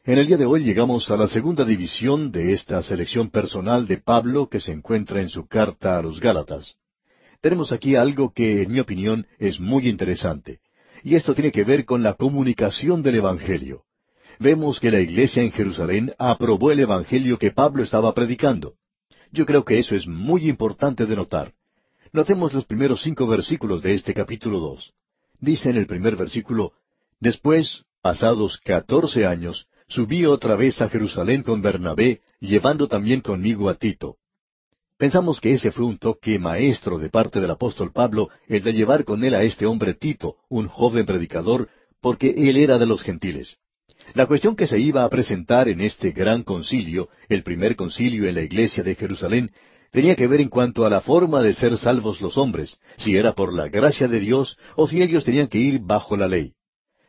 En el día de hoy llegamos a la segunda división de esta selección personal de Pablo que se encuentra en su carta a los Gálatas. Tenemos aquí algo que, en mi opinión, es muy interesante. Y esto tiene que ver con la comunicación del Evangelio. Vemos que la iglesia en Jerusalén aprobó el Evangelio que Pablo estaba predicando. Yo creo que eso es muy importante de notar. Notemos los primeros 5 versículos de este capítulo 2. Dice en el primer versículo: Después, pasados 14 años, subí otra vez a Jerusalén con Bernabé, llevando también conmigo a Tito. Pensamos que ese fue un toque maestro de parte del apóstol Pablo, el de llevar con él a este hombre Tito, un joven predicador, porque él era de los gentiles. La cuestión que se iba a presentar en este gran concilio, el primer concilio en la iglesia de Jerusalén, tenía que ver en cuanto a la forma de ser salvos los hombres, si era por la gracia de Dios o si ellos tenían que ir bajo la ley.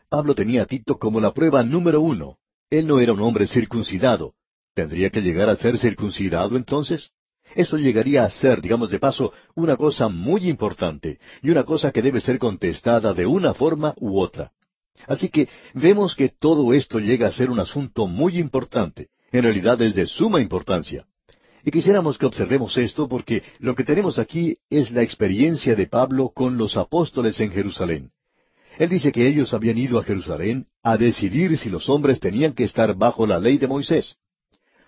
Pablo tenía a Tito como la prueba número 1. Él no era un hombre circuncidado. ¿Tendría que llegar a ser circuncidado entonces? Eso llegaría a ser, digamos de paso, una cosa muy importante, y una cosa que debe ser contestada de una forma u otra. Así que vemos que todo esto llega a ser un asunto muy importante, en realidad es de suma importancia. Y quisiéramos que observemos esto porque lo que tenemos aquí es la experiencia de Pablo con los apóstoles en Jerusalén. Él dice que ellos habían ido a Jerusalén a decidir si los hombres tenían que estar bajo la ley de Moisés.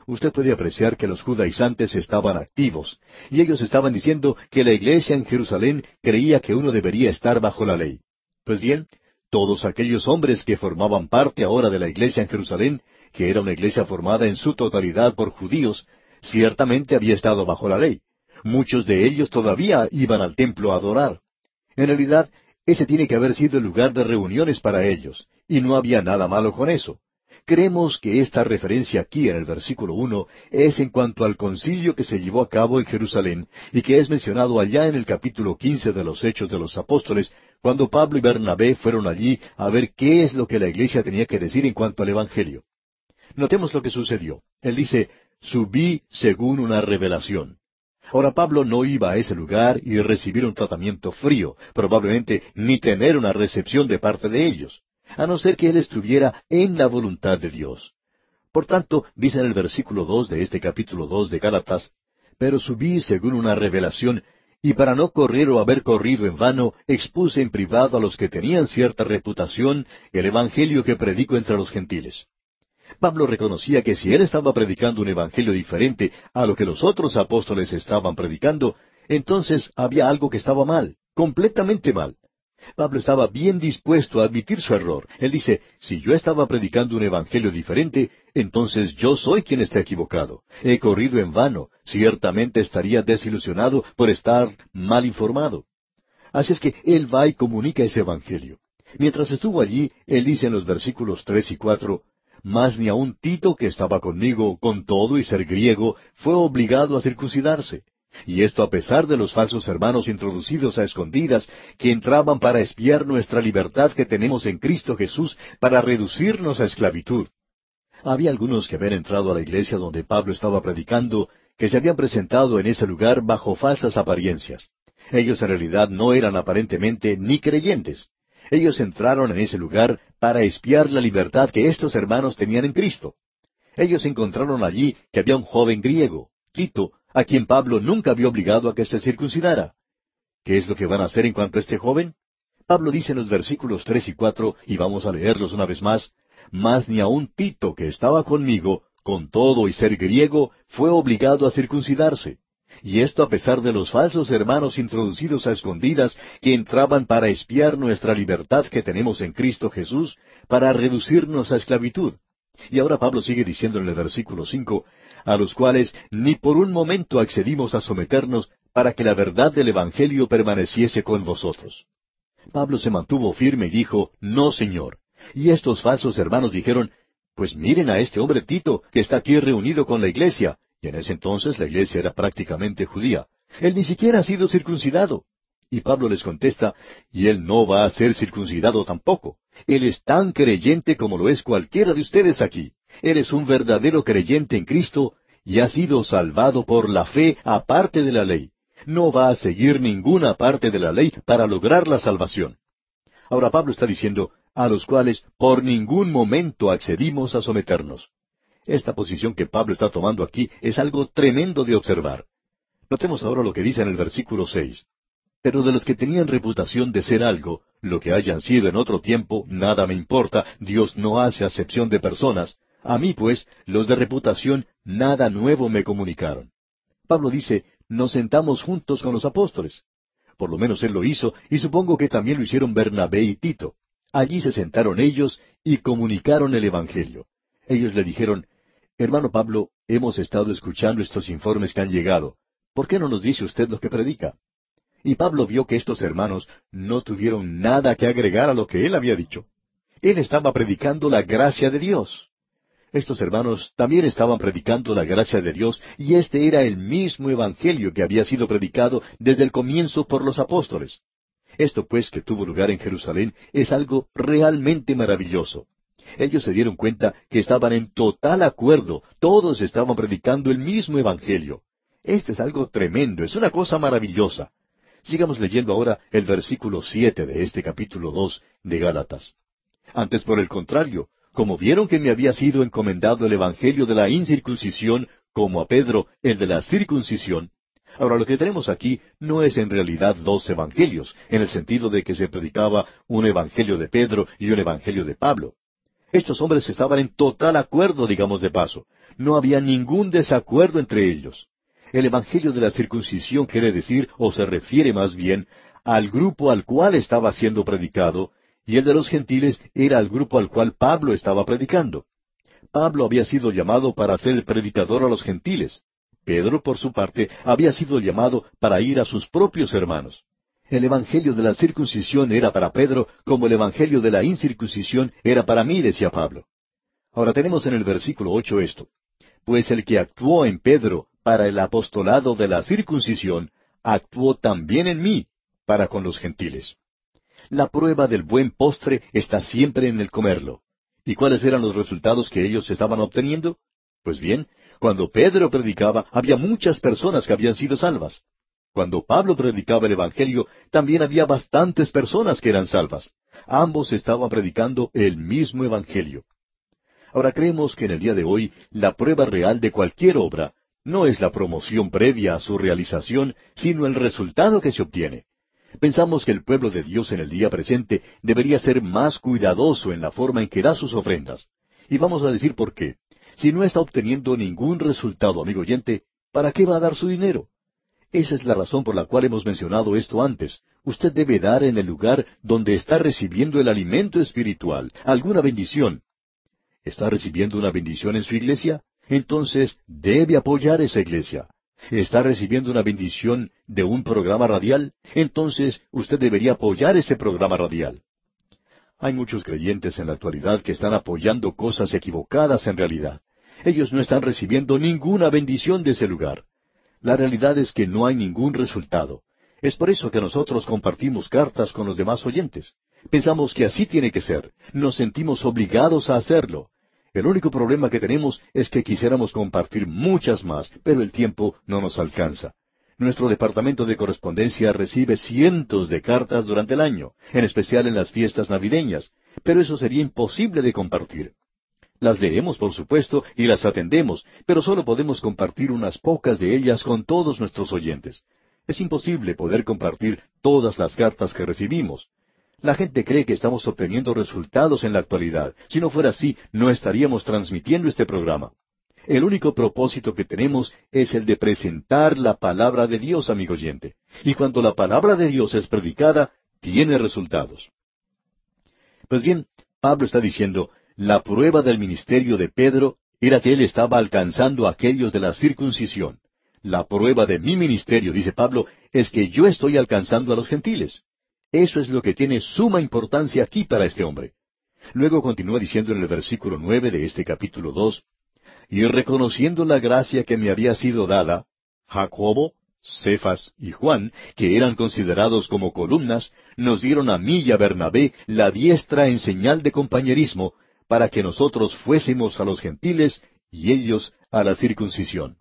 Usted puede apreciar que los judaizantes estaban activos, y ellos estaban diciendo que la iglesia en Jerusalén creía que uno debería estar bajo la ley. Pues bien, todos aquellos hombres que formaban parte ahora de la iglesia en Jerusalén, que era una iglesia formada en su totalidad por judíos, ciertamente había estado bajo la ley. Muchos de ellos todavía iban al templo a adorar. En realidad, ese tiene que haber sido el lugar de reuniones para ellos, y no había nada malo con eso. Creemos que esta referencia aquí en el versículo 1 es en cuanto al concilio que se llevó a cabo en Jerusalén y que es mencionado allá en el capítulo 15 de los Hechos de los Apóstoles, cuando Pablo y Bernabé fueron allí a ver qué es lo que la iglesia tenía que decir en cuanto al Evangelio. Notemos lo que sucedió. Él dice: subí según una revelación. Ahora Pablo no iba a ese lugar y recibir un tratamiento frío, probablemente ni tener una recepción de parte de ellos, a no ser que él estuviera en la voluntad de Dios. Por tanto, dice en el versículo 2 de este capítulo 2 de Gálatas: pero subí según una revelación, y para no correr o haber corrido en vano, expuse en privado a los que tenían cierta reputación el evangelio que predico entre los gentiles. Pablo reconocía que si él estaba predicando un evangelio diferente a lo que los otros apóstoles estaban predicando, entonces había algo que estaba mal, completamente mal. Pablo estaba bien dispuesto a admitir su error. Él dice: si yo estaba predicando un evangelio diferente, entonces yo soy quien está equivocado. He corrido en vano, ciertamente estaría desilusionado por estar mal informado. Así es que él va y comunica ese evangelio. Mientras estuvo allí, él dice en los versículos 3 y 4, mas ni aun Tito, que estaba conmigo, con todo y ser griego, fue obligado a circuncidarse. Y esto a pesar de los falsos hermanos introducidos a escondidas, que entraban para espiar nuestra libertad que tenemos en Cristo Jesús, para reducirnos a esclavitud. Había algunos que habían entrado a la iglesia donde Pablo estaba predicando, que se habían presentado en ese lugar bajo falsas apariencias. Ellos en realidad no eran aparentemente ni creyentes. Ellos entraron en ese lugar para espiar la libertad que estos hermanos tenían en Cristo. Ellos encontraron allí que había un joven griego, Tito, a quien Pablo nunca había obligado a que se circuncidara. ¿Qué es lo que van a hacer en cuanto a este joven? Pablo dice en los versículos 3 y 4, y vamos a leerlos una vez más: mas ni aun Tito, que estaba conmigo, con todo y ser griego, fue obligado a circuncidarse. Y esto a pesar de los falsos hermanos introducidos a escondidas, que entraban para espiar nuestra libertad que tenemos en Cristo Jesús, para reducirnos a esclavitud. Y ahora Pablo sigue diciendo en el versículo 5, a los cuales ni por un momento accedimos a someternos, para que la verdad del Evangelio permaneciese con vosotros. Pablo se mantuvo firme y dijo: no, Señor. Y estos falsos hermanos dijeron: pues miren a este hombre Tito, que está aquí reunido con la iglesia. Y en ese entonces la iglesia era prácticamente judía. Él ni siquiera ha sido circuncidado. Y Pablo les contesta: y él no va a ser circuncidado tampoco. Él es tan creyente como lo es cualquiera de ustedes aquí. Él es un verdadero creyente en Cristo y ha sido salvado por la fe aparte de la ley. No va a seguir ninguna parte de la ley para lograr la salvación. Ahora Pablo está diciendo: a los cuales por ningún momento accedimos a someternos. Esta posición que Pablo está tomando aquí es algo tremendo de observar. Notemos ahora lo que dice en el versículo 6. Pero de los que tenían reputación de ser algo, lo que hayan sido en otro tiempo, nada me importa, Dios no hace acepción de personas. A mí, pues, los de reputación, nada nuevo me comunicaron. Pablo dice, nos sentamos juntos con los apóstoles. Por lo menos él lo hizo, y supongo que también lo hicieron Bernabé y Tito. Allí se sentaron ellos y comunicaron el Evangelio. Ellos le dijeron, hermano Pablo, hemos estado escuchando estos informes que han llegado. ¿Por qué no nos dice usted lo que predica? Y Pablo vio que estos hermanos no tuvieron nada que agregar a lo que él había dicho. Él estaba predicando la gracia de Dios. Estos hermanos también estaban predicando la gracia de Dios, y este era el mismo evangelio que había sido predicado desde el comienzo por los apóstoles. Esto, pues, que tuvo lugar en Jerusalén, es algo realmente maravilloso. Ellos se dieron cuenta que estaban en total acuerdo, todos estaban predicando el mismo evangelio. Este es algo tremendo, es una cosa maravillosa. Sigamos leyendo ahora el versículo 7 de este capítulo 2 de Gálatas. Antes, por el contrario, como vieron que me había sido encomendado el evangelio de la incircuncisión, como a Pedro el de la circuncisión. Ahora, lo que tenemos aquí no es en realidad dos evangelios, en el sentido de que se predicaba un evangelio de Pedro y un evangelio de Pablo. Estos hombres estaban en total acuerdo, digamos de paso. No había ningún desacuerdo entre ellos. El evangelio de la circuncisión quiere decir, o se refiere más bien, al grupo al cual estaba siendo predicado, y el de los gentiles era el grupo al cual Pablo estaba predicando. Pablo había sido llamado para ser el predicador a los gentiles. Pedro, por su parte, había sido llamado para ir a sus propios hermanos. El evangelio de la circuncisión era para Pedro, como el evangelio de la incircuncisión era para mí, decía Pablo. Ahora tenemos en el versículo 8 esto. Pues el que actuó en Pedro para el apostolado de la circuncisión, actuó también en mí, para con los gentiles. La prueba del buen postre está siempre en el comerlo. ¿Y cuáles eran los resultados que ellos estaban obteniendo? Pues bien, cuando Pedro predicaba, había muchas personas que habían sido salvas. Cuando Pablo predicaba el Evangelio, también había bastantes personas que eran salvas. Ambos estaban predicando el mismo Evangelio. Ahora creemos que en el día de hoy, la prueba real de cualquier obra no es la promoción previa a su realización, sino el resultado que se obtiene. Pensamos que el pueblo de Dios en el día presente debería ser más cuidadoso en la forma en que da sus ofrendas. Y vamos a decir por qué. Si no está obteniendo ningún resultado, amigo oyente, ¿para qué va a dar su dinero? Esa es la razón por la cual hemos mencionado esto antes. Usted debe dar en el lugar donde está recibiendo el alimento espiritual, alguna bendición. ¿Está recibiendo una bendición en su iglesia? Entonces debe apoyar esa iglesia. ¿Está recibiendo una bendición de un programa radial? Entonces usted debería apoyar ese programa radial. Hay muchos creyentes en la actualidad que están apoyando cosas equivocadas en realidad. Ellos no están recibiendo ninguna bendición de ese lugar. La realidad es que no hay ningún resultado. Es por eso que nosotros compartimos cartas con los demás oyentes. Pensamos que así tiene que ser. Nos sentimos obligados a hacerlo. El único problema que tenemos es que quisiéramos compartir muchas más, pero el tiempo no nos alcanza. Nuestro departamento de correspondencia recibe cientos de cartas durante el año, en especial en las fiestas navideñas, pero eso sería imposible de compartir. Las leemos, por supuesto, y las atendemos, pero solo podemos compartir unas pocas de ellas con todos nuestros oyentes. Es imposible poder compartir todas las cartas que recibimos. La gente cree que estamos obteniendo resultados en la actualidad. Si no fuera así, no estaríamos transmitiendo este programa. El único propósito que tenemos es el de presentar la palabra de Dios, amigo oyente. Y cuando la palabra de Dios es predicada, tiene resultados. Pues bien, Pablo está diciendo, la prueba del ministerio de Pedro era que él estaba alcanzando a aquellos de la circuncisión. La prueba de mi ministerio, dice Pablo, es que yo estoy alcanzando a los gentiles. Eso es lo que tiene suma importancia aquí para este hombre. Luego continúa diciendo en el versículo 9 de este capítulo 2, y reconociendo la gracia que me había sido dada, Jacobo, Cefas y Juan, que eran considerados como columnas, nos dieron a mí y a Bernabé la diestra en señal de compañerismo, para que nosotros fuésemos a los gentiles y ellos a la circuncisión.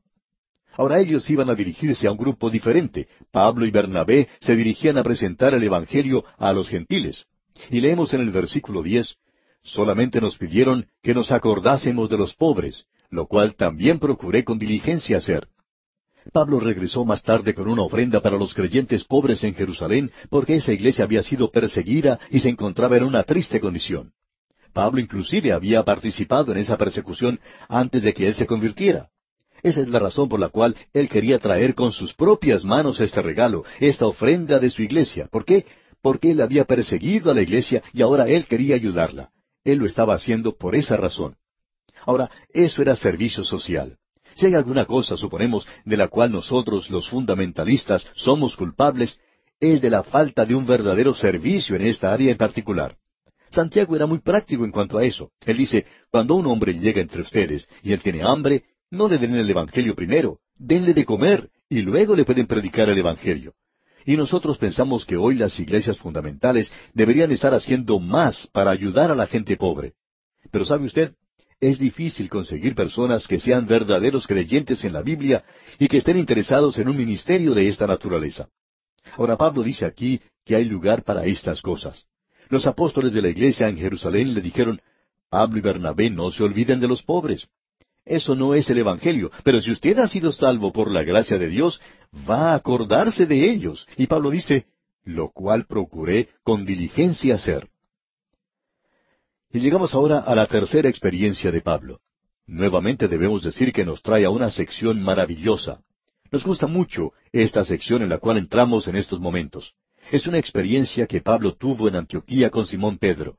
Ahora ellos iban a dirigirse a un grupo diferente. Pablo y Bernabé se dirigían a presentar el Evangelio a los gentiles. Y leemos en el versículo 10, solamente nos pidieron que nos acordásemos de los pobres, lo cual también procuré con diligencia hacer. Pablo regresó más tarde con una ofrenda para los creyentes pobres en Jerusalén, porque esa iglesia había sido perseguida y se encontraba en una triste condición. Pablo inclusive había participado en esa persecución antes de que él se convirtiera. Esa es la razón por la cual él quería traer con sus propias manos este regalo, esta ofrenda de su iglesia. ¿Por qué? Porque él había perseguido a la iglesia y ahora él quería ayudarla. Él lo estaba haciendo por esa razón. Ahora, eso era servicio social. Si hay alguna cosa, suponemos, de la cual nosotros, los fundamentalistas, somos culpables, es de la falta de un verdadero servicio en esta área en particular. Santiago era muy práctico en cuanto a eso. Él dice, cuando un hombre llega entre ustedes y él tiene hambre, no le den el Evangelio primero, denle de comer, y luego le pueden predicar el Evangelio. Y nosotros pensamos que hoy las iglesias fundamentales deberían estar haciendo más para ayudar a la gente pobre. Pero ¿sabe usted? Es difícil conseguir personas que sean verdaderos creyentes en la Biblia y que estén interesados en un ministerio de esta naturaleza. Ahora Pablo dice aquí que hay lugar para estas cosas. Los apóstoles de la iglesia en Jerusalén le dijeron, Pablo y Bernabé no se olviden de los pobres. Eso no es el Evangelio, pero si usted ha sido salvo por la gracia de Dios, va a acordarse de ellos. Y Pablo dice, lo cual procuré con diligencia hacer. Y llegamos ahora a la tercera experiencia de Pablo. Nuevamente debemos decir que nos trae a una sección maravillosa. Nos gusta mucho esta sección en la cual entramos en estos momentos. Es una experiencia que Pablo tuvo en Antioquía con Simón Pedro.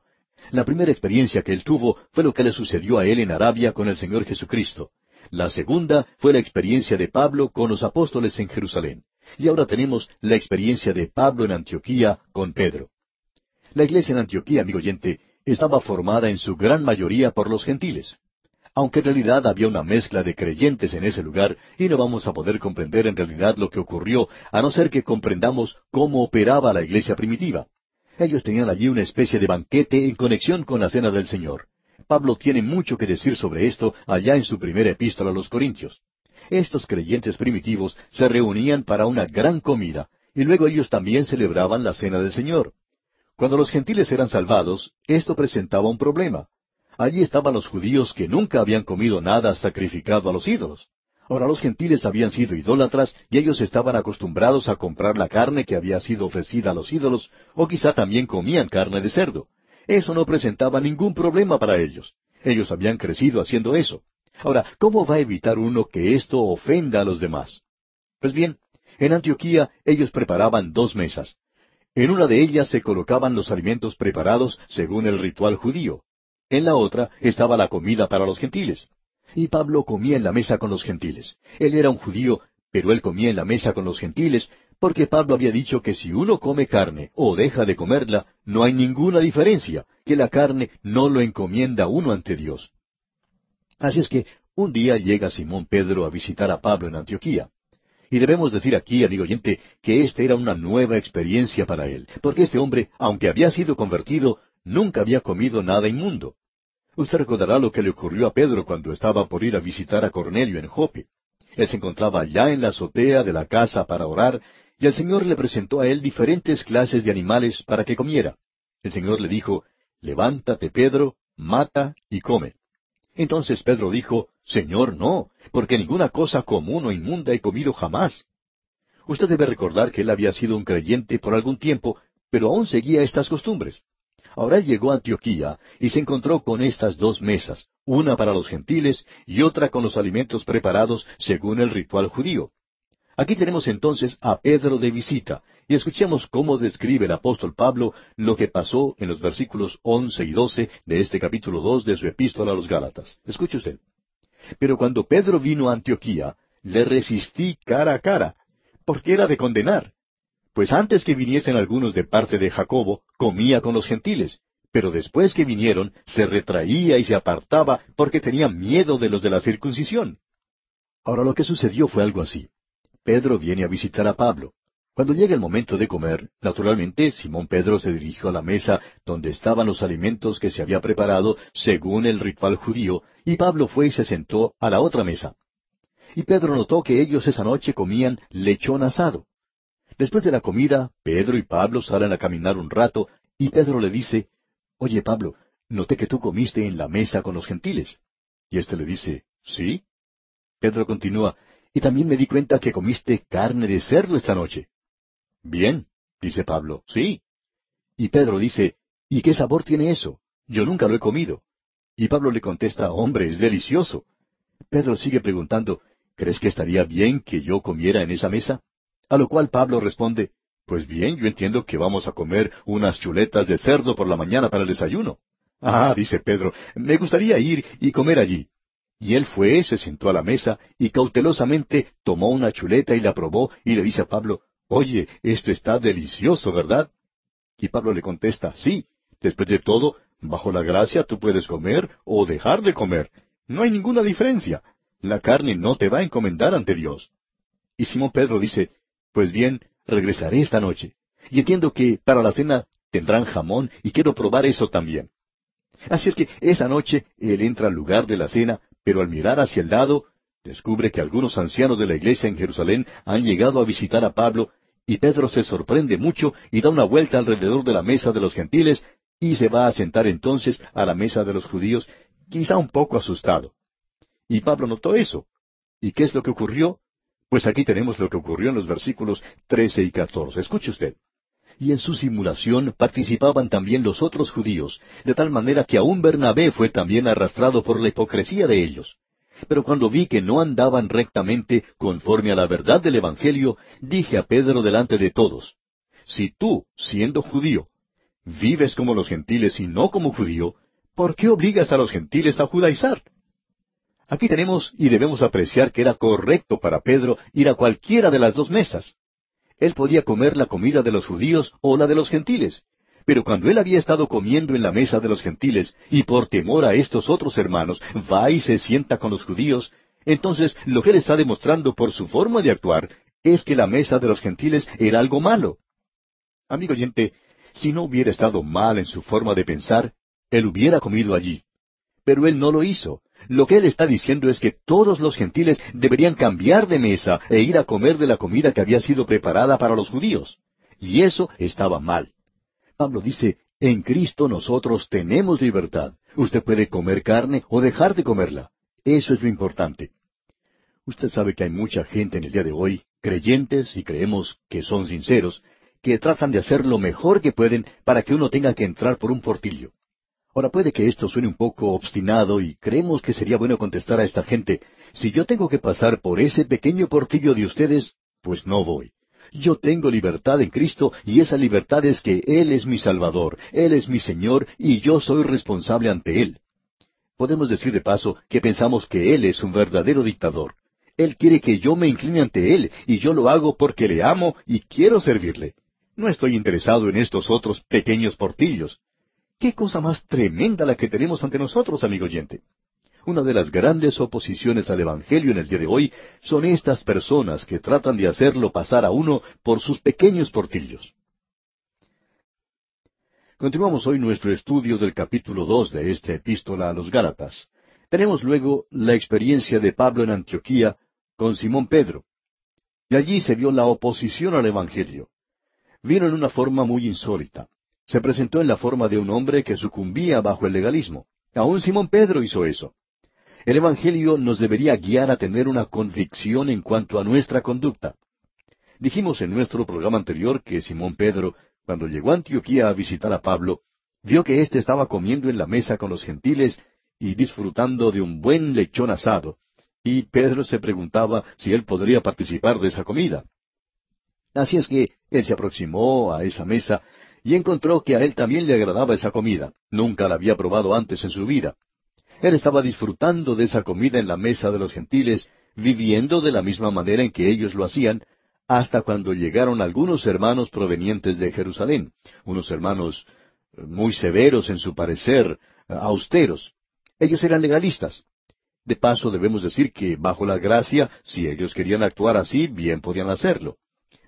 La primera experiencia que él tuvo fue lo que le sucedió a él en Arabia con el Señor Jesucristo. La segunda fue la experiencia de Pablo con los apóstoles en Jerusalén. Y ahora tenemos la experiencia de Pablo en Antioquía con Pedro. La iglesia en Antioquía, amigo oyente, estaba formada en su gran mayoría por los gentiles. Aunque en realidad había una mezcla de creyentes en ese lugar, y no vamos a poder comprender en realidad lo que ocurrió, a no ser que comprendamos cómo operaba la iglesia primitiva. Ellos tenían allí una especie de banquete en conexión con la cena del Señor. Pablo tiene mucho que decir sobre esto allá en su primera epístola a los Corintios. Estos creyentes primitivos se reunían para una gran comida, y luego ellos también celebraban la cena del Señor. Cuando los gentiles eran salvados, esto presentaba un problema. Allí estaban los judíos que nunca habían comido nada sacrificado a los ídolos. Ahora los gentiles habían sido idólatras y ellos estaban acostumbrados a comprar la carne que había sido ofrecida a los ídolos, o quizá también comían carne de cerdo. Eso no presentaba ningún problema para ellos. Ellos habían crecido haciendo eso. Ahora, ¿cómo va a evitar uno que esto ofenda a los demás? Pues bien, en Antioquía ellos preparaban 2 mesas. En una de ellas se colocaban los alimentos preparados según el ritual judío. En la otra estaba la comida para los gentiles. Y Pablo comía en la mesa con los gentiles. Él era un judío, pero él comía en la mesa con los gentiles, porque Pablo había dicho que si uno come carne o deja de comerla, no hay ninguna diferencia, que la carne no lo encomienda uno ante Dios. Así es que un día llega Simón Pedro a visitar a Pablo en Antioquía. Y debemos decir aquí, amigo oyente, que esta era una nueva experiencia para él, porque este hombre, aunque había sido convertido, nunca había comido nada inmundo. Usted recordará lo que le ocurrió a Pedro cuando estaba por ir a visitar a Cornelio en Jope. Él se encontraba allá en la azotea de la casa para orar, y el Señor le presentó a él diferentes clases de animales para que comiera. El Señor le dijo, levántate, Pedro, mata y come. Entonces Pedro dijo, Señor, no, porque ninguna cosa común o inmunda he comido jamás. Usted debe recordar que él había sido un creyente por algún tiempo, pero aún seguía estas costumbres. Ahora él llegó a Antioquía y se encontró con estas 2 mesas, una para los gentiles y otra con los alimentos preparados según el ritual judío. Aquí tenemos entonces a Pedro de visita, y escuchemos cómo describe el apóstol Pablo lo que pasó en los versículos 11 y 12 de este capítulo 2 de su epístola a los Gálatas. Escuche usted. Pero cuando Pedro vino a Antioquía, le resistí cara a cara, porque era de condenar. Pues antes que viniesen algunos de parte de Jacobo, comía con los gentiles, pero después que vinieron, se retraía y se apartaba porque tenía miedo de los de la circuncisión. Ahora lo que sucedió fue algo así. Pedro viene a visitar a Pablo. Cuando llega el momento de comer, naturalmente Simón Pedro se dirigió a la mesa donde estaban los alimentos que se había preparado según el ritual judío, y Pablo fue y se sentó a la otra mesa. Y Pedro notó que ellos esa noche comían lechón asado. Después de la comida, Pedro y Pablo salen a caminar un rato, Y Pedro le dice, Oye, Pablo, noté que tú comiste en la mesa con los gentiles. Y éste le dice, ¿Sí? Pedro continúa, y también me di cuenta que comiste carne de cerdo esta noche. Bien, dice Pablo, sí. Y Pedro dice, ¿y qué sabor tiene eso? Yo nunca lo he comido. Y Pablo le contesta, hombre, es delicioso. Pedro sigue preguntando, ¿crees que estaría bien que yo comiera en esa mesa? A lo cual Pablo responde, pues bien, yo entiendo que vamos a comer unas chuletas de cerdo por la mañana para el desayuno. Ah, dice Pedro, me gustaría ir y comer allí. Y él fue, se sentó a la mesa y cautelosamente tomó una chuleta y la probó y le dice a Pablo, Oye, esto está delicioso, ¿verdad? Y Pablo le contesta, sí, después de todo, bajo la gracia tú puedes comer o dejar de comer. No hay ninguna diferencia. La carne no te va a encomendar ante Dios. Y Simón Pedro dice, pues bien, regresaré esta noche. Y entiendo que para la cena tendrán jamón y quiero probar eso también. Así es que esa noche él entra al lugar de la cena, pero al mirar hacia el lado, descubre que algunos ancianos de la iglesia en Jerusalén han llegado a visitar a Pablo, y Pedro se sorprende mucho y da una vuelta alrededor de la mesa de los gentiles, y se va a sentar entonces a la mesa de los judíos, quizá un poco asustado. Y Pablo notó eso. ¿Y qué es lo que ocurrió? Pues aquí tenemos lo que ocurrió en los versículos 13 y 14. Escuche usted. Y en su simulación participaban también los otros judíos, de tal manera que aun Bernabé fue también arrastrado por la hipocresía de ellos. Pero cuando vi que no andaban rectamente conforme a la verdad del Evangelio, dije a Pedro delante de todos, si tú, siendo judío, vives como los gentiles y no como judío, ¿por qué obligas a los gentiles a judaizar? Aquí tenemos y debemos apreciar que era correcto para Pedro ir a cualquiera de las dos mesas. Él podía comer la comida de los judíos o la de los gentiles. Pero cuando él había estado comiendo en la mesa de los gentiles, y por temor a estos otros hermanos, va y se sienta con los judíos, entonces lo que él está demostrando por su forma de actuar es que la mesa de los gentiles era algo malo. Amigo oyente, si no hubiera estado mal en su forma de pensar, él hubiera comido allí. Pero él no lo hizo. Lo que él está diciendo es que todos los gentiles deberían cambiar de mesa e ir a comer de la comida que había sido preparada para los judíos. Y eso estaba mal. Pablo dice, en Cristo nosotros tenemos libertad. Usted puede comer carne o dejar de comerla. Eso es lo importante. Usted sabe que hay mucha gente en el día de hoy, creyentes, y creemos que son sinceros, que tratan de hacer lo mejor que pueden para que uno tenga que entrar por un portillo. Ahora puede que esto suene un poco obstinado y creemos que sería bueno contestar a esta gente, si yo tengo que pasar por ese pequeño portillo de ustedes, pues no voy. Yo tengo libertad en Cristo y esa libertad es que Él es mi Salvador, Él es mi Señor y yo soy responsable ante Él. Podemos decir de paso que pensamos que Él es un verdadero dictador. Él quiere que yo me incline ante Él y yo lo hago porque le amo y quiero servirle. No estoy interesado en estos otros pequeños portillos. ¡Qué cosa más tremenda la que tenemos ante nosotros, amigo oyente! Una de las grandes oposiciones al Evangelio en el día de hoy son estas personas que tratan de hacerlo pasar a uno por sus pequeños portillos. Continuamos hoy nuestro estudio del capítulo 2 de esta epístola a los Gálatas. Tenemos luego la experiencia de Pablo en Antioquía con Simón Pedro. Y allí se vio la oposición al Evangelio. Vino en una forma muy insólita. Se presentó en la forma de un hombre que sucumbía bajo el legalismo. Aún Simón Pedro hizo eso. El Evangelio nos debería guiar a tener una convicción en cuanto a nuestra conducta. Dijimos en nuestro programa anterior que Simón Pedro, cuando llegó a Antioquía a visitar a Pablo, vio que éste estaba comiendo en la mesa con los gentiles y disfrutando de un buen lechón asado, y Pedro se preguntaba si él podría participar de esa comida. Así es que él se aproximó a esa mesa y encontró que a él también le agradaba esa comida. Nunca la había probado antes en su vida. Él estaba disfrutando de esa comida en la mesa de los gentiles, viviendo de la misma manera en que ellos lo hacían, hasta cuando llegaron algunos hermanos provenientes de Jerusalén, unos hermanos muy severos en su parecer, austeros. Ellos eran legalistas. De paso debemos decir que bajo la gracia, si ellos querían actuar así, bien podían hacerlo.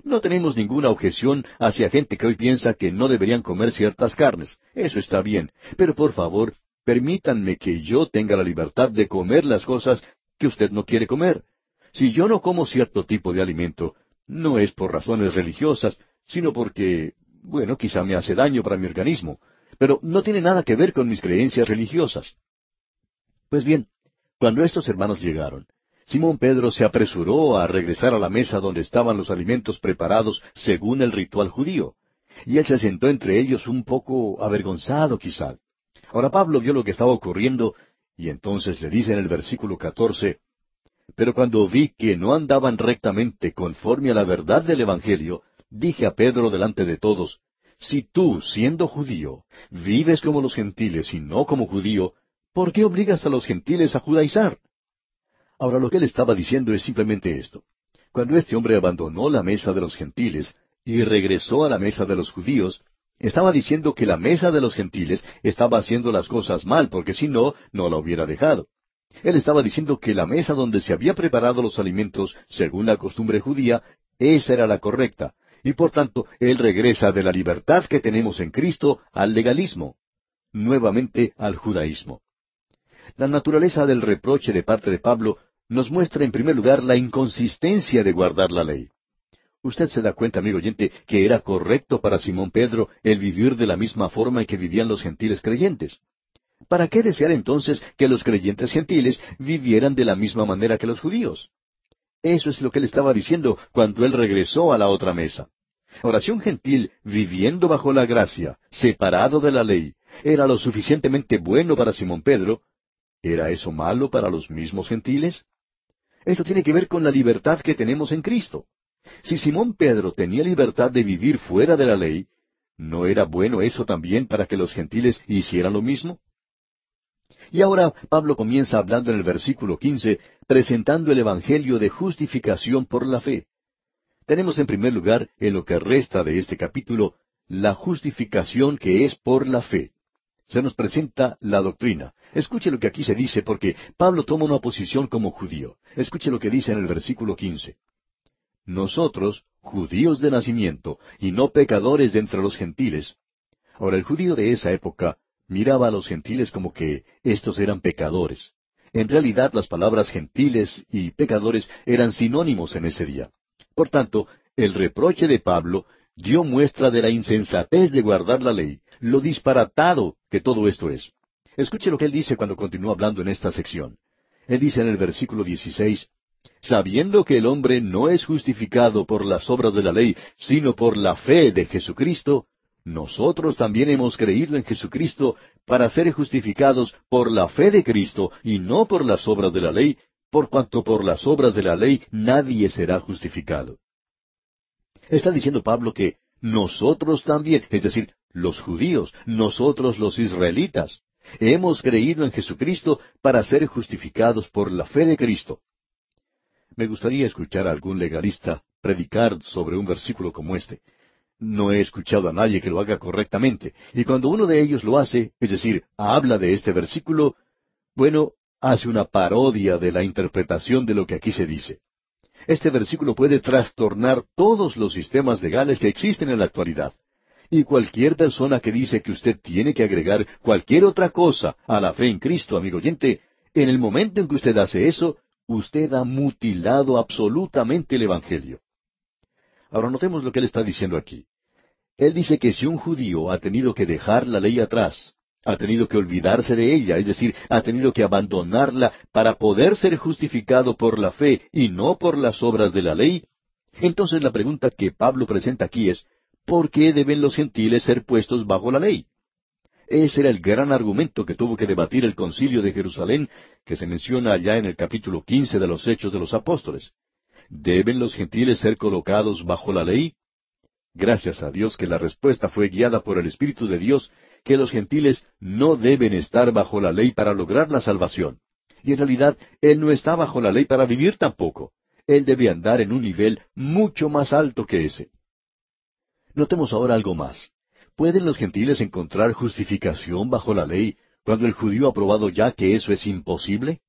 No tenemos ninguna objeción hacia gente que hoy piensa que no deberían comer ciertas carnes. Eso está bien. Pero por favor, permítanme que yo tenga la libertad de comer las cosas que usted no quiere comer. Si yo no como cierto tipo de alimento, no es por razones religiosas, sino porque Bueno, quizá me hace daño para mi organismo, pero no tiene nada que ver con mis creencias religiosas. Pues bien, cuando estos hermanos llegaron, Simón Pedro se apresuró a regresar a la mesa donde estaban los alimentos preparados según el ritual judío, y él se sentó entre ellos un poco avergonzado quizá. Ahora Pablo vio lo que estaba ocurriendo, y entonces le dice en el versículo 14, pero cuando vi que no andaban rectamente conforme a la verdad del Evangelio, dije a Pedro delante de todos, si tú, siendo judío, vives como los gentiles y no como judío, ¿por qué obligas a los gentiles a judaizar? Ahora lo que él estaba diciendo es simplemente esto. Cuando este hombre abandonó la mesa de los gentiles y regresó a la mesa de los judíos, estaba diciendo que la mesa de los gentiles estaba haciendo las cosas mal, porque si no, no la hubiera dejado. Él estaba diciendo que la mesa donde se había preparado los alimentos, según la costumbre judía, esa era la correcta, y por tanto él regresa de la libertad que tenemos en Cristo al legalismo, nuevamente al judaísmo. La naturaleza del reproche de parte de Pablo nos muestra en primer lugar la inconsistencia de guardar la ley. Usted se da cuenta, amigo oyente, que era correcto para Simón Pedro el vivir de la misma forma en que vivían los gentiles creyentes. ¿Para qué desear entonces que los creyentes gentiles vivieran de la misma manera que los judíos? Eso es lo que él estaba diciendo cuando él regresó a la otra mesa. Ahora, si un gentil viviendo bajo la gracia, separado de la ley, era lo suficientemente bueno para Simón Pedro, ¿era eso malo para los mismos gentiles? Esto tiene que ver con la libertad que tenemos en Cristo. Si Simón Pedro tenía libertad de vivir fuera de la ley, ¿no era bueno eso también para que los gentiles hicieran lo mismo? Y ahora Pablo comienza hablando en el versículo 15, presentando el Evangelio de justificación por la fe. Tenemos en primer lugar, en lo que resta de este capítulo, la justificación que es por la fe. Se nos presenta la doctrina. Escuche lo que aquí se dice, porque Pablo toma una posición como judío. Escuche lo que dice en el versículo 15. Nosotros, judíos de nacimiento, y no pecadores de entre los gentiles. Ahora, el judío de esa época miraba a los gentiles como que éstos eran pecadores. En realidad, las palabras gentiles y pecadores eran sinónimos en ese día. Por tanto, el reproche de Pablo dio muestra de la insensatez de guardar la ley, lo disparatado que todo esto es. Escuche lo que él dice cuando continúa hablando en esta sección. Él dice en el versículo 16, sabiendo que el hombre no es justificado por las obras de la ley, sino por la fe de Jesucristo, nosotros también hemos creído en Jesucristo para ser justificados por la fe de Cristo y no por las obras de la ley, por cuanto por las obras de la ley nadie será justificado. Está diciendo Pablo que nosotros también, es decir, los judíos, nosotros los israelitas, hemos creído en Jesucristo para ser justificados por la fe de Cristo. Me gustaría escuchar a algún legalista predicar sobre un versículo como este. No he escuchado a nadie que lo haga correctamente, y cuando uno de ellos lo hace, es decir, habla de este versículo, bueno, hace una parodia de la interpretación de lo que aquí se dice. Este versículo puede trastornar todos los sistemas legales que existen en la actualidad. Y cualquier persona que dice que usted tiene que agregar cualquier otra cosa a la fe en Cristo, amigo oyente, en el momento en que usted hace eso, usted ha mutilado absolutamente el Evangelio. Ahora notemos lo que él está diciendo aquí. Él dice que si un judío ha tenido que dejar la ley atrás, ha tenido que olvidarse de ella, es decir, ha tenido que abandonarla para poder ser justificado por la fe y no por las obras de la ley, entonces la pregunta que Pablo presenta aquí es, ¿por qué deben los gentiles ser puestos bajo la ley? Ese era el gran argumento que tuvo que debatir el concilio de Jerusalén, que se menciona allá en el capítulo 15 de los Hechos de los Apóstoles. ¿Deben los gentiles ser colocados bajo la ley? Gracias a Dios que la respuesta fue guiada por el Espíritu de Dios, que los gentiles no deben estar bajo la ley para lograr la salvación. Y en realidad, Él no está bajo la ley para vivir tampoco. Él debe andar en un nivel mucho más alto que ese. Notemos ahora algo más. ¿Pueden los gentiles encontrar justificación bajo la ley cuando el judío ha probado ya que eso es imposible?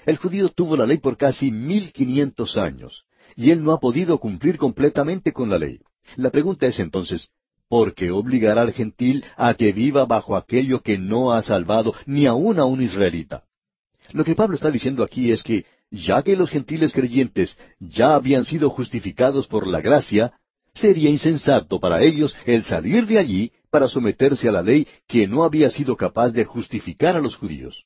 El judío tuvo la ley por casi 1500 años, y él no ha podido cumplir completamente con la ley. La pregunta es entonces, ¿por qué obligar al gentil a que viva bajo aquello que no ha salvado ni aun a un israelita? Lo que Pablo está diciendo aquí es que, ya que los gentiles creyentes ya habían sido justificados por la gracia, Sería insensato para ellos el salir de allí para someterse a la ley que no había sido capaz de justificar a los judíos.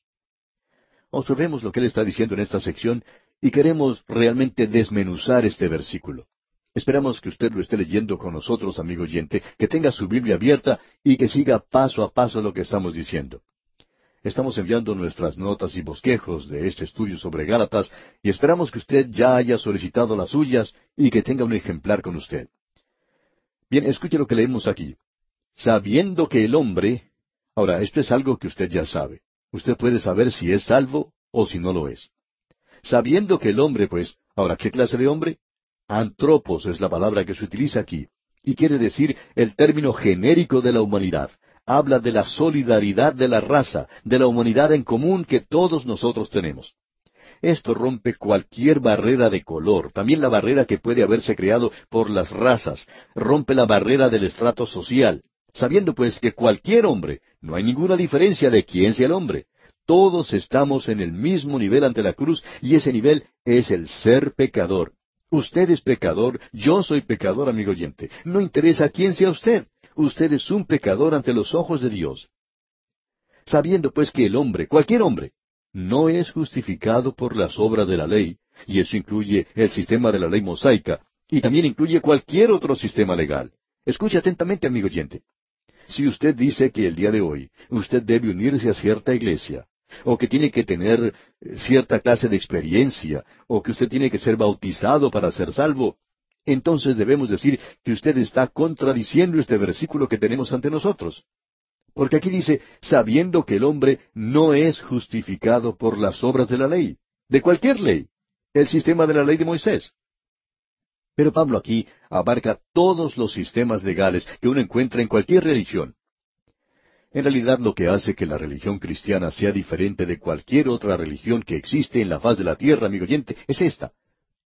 Observemos lo que él está diciendo en esta sección y queremos realmente desmenuzar este versículo. Esperamos que usted lo esté leyendo con nosotros, amigo oyente, que tenga su Biblia abierta y que siga paso a paso lo que estamos diciendo. Estamos enviando nuestras notas y bosquejos de este estudio sobre Gálatas y esperamos que usted ya haya solicitado las suyas y que tenga un ejemplar con usted. Bien, escuche lo que leemos aquí. Sabiendo que el hombre... Ahora, esto es algo que usted ya sabe. Usted puede saber si es salvo o si no lo es. Sabiendo que el hombre, pues, ahora, ¿qué clase de hombre? Antropos es la palabra que se utiliza aquí, y quiere decir el término genérico de la humanidad. Habla de la solidaridad de la raza, de la humanidad en común que todos nosotros tenemos. Esto rompe cualquier barrera de color, también la barrera que puede haberse creado por las razas, rompe la barrera del estrato social, sabiendo pues que cualquier hombre, no hay ninguna diferencia de quién sea el hombre. Todos estamos en el mismo nivel ante la cruz, y ese nivel es el ser pecador. Usted es pecador, yo soy pecador, amigo oyente. No interesa quién sea usted. Usted es un pecador ante los ojos de Dios. Sabiendo pues que el hombre, cualquier hombre, no es justificado por las obras de la ley, y eso incluye el sistema de la ley mosaica, y también incluye cualquier otro sistema legal. Escuche atentamente, amigo oyente. Si usted dice que el día de hoy usted debe unirse a cierta iglesia, o que tiene que tener cierta clase de experiencia, o que usted tiene que ser bautizado para ser salvo, entonces debemos decir que usted está contradiciendo este versículo que tenemos ante nosotros. Porque aquí dice, sabiendo que el hombre no es justificado por las obras de la ley, de cualquier ley, el sistema de la ley de Moisés. Pero Pablo aquí abarca todos los sistemas legales que uno encuentra en cualquier religión. En realidad lo que hace que la religión cristiana sea diferente de cualquier otra religión que existe en la faz de la tierra, amigo oyente, es esta.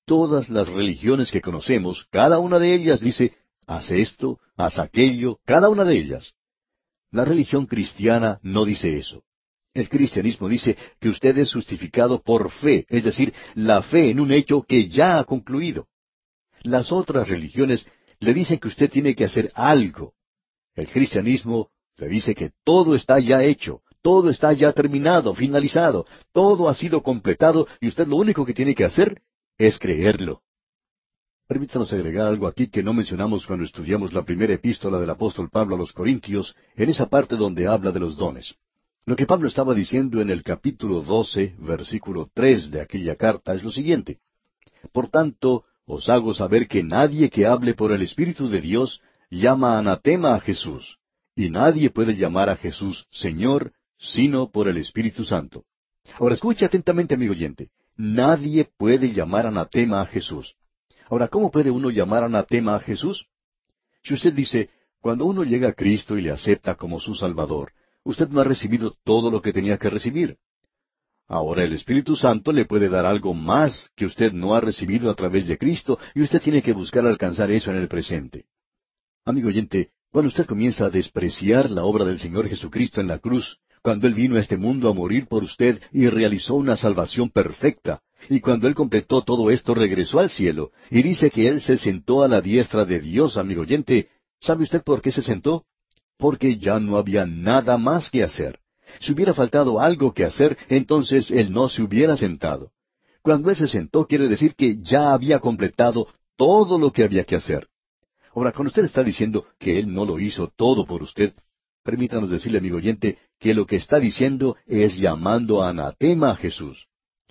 Todas las religiones que conocemos, cada una de ellas dice, haz esto, haz aquello, cada una de ellas. La religión cristiana no dice eso. El cristianismo dice que usted es justificado por fe, es decir, la fe en un hecho que ya ha concluido. Las otras religiones le dicen que usted tiene que hacer algo. El cristianismo le dice que todo está ya hecho, todo está ya terminado, finalizado, todo ha sido completado y usted lo único que tiene que hacer es creerlo. Permítanos agregar algo aquí que no mencionamos cuando estudiamos la primera epístola del apóstol Pablo a los Corintios, en esa parte donde habla de los dones. Lo que Pablo estaba diciendo en el capítulo 12, versículo 3 de aquella carta es lo siguiente. Por tanto, os hago saber que nadie que hable por el Espíritu de Dios llama anatema a Jesús, y nadie puede llamar a Jesús Señor, sino por el Espíritu Santo. Ahora escuche atentamente, amigo oyente. Nadie puede llamar anatema a Jesús. Ahora, ¿cómo puede uno llamar anatema a Jesús? Si usted dice, cuando uno llega a Cristo y le acepta como su Salvador, usted no ha recibido todo lo que tenía que recibir. Ahora el Espíritu Santo le puede dar algo más que usted no ha recibido a través de Cristo, y usted tiene que buscar alcanzar eso en el presente. Amigo oyente, cuando usted comienza a despreciar la obra del Señor Jesucristo en la cruz, cuando Él vino a este mundo a morir por usted y realizó una salvación perfecta, y cuando Él completó todo esto regresó al cielo, y dice que Él se sentó a la diestra de Dios, amigo oyente, ¿sabe usted por qué se sentó? Porque ya no había nada más que hacer. Si hubiera faltado algo que hacer, entonces Él no se hubiera sentado. Cuando Él se sentó quiere decir que ya había completado todo lo que había que hacer. Ahora, cuando usted está diciendo que Él no lo hizo todo por usted, permítanos decirle, amigo oyente, que lo que está diciendo es llamando anatema a Jesús.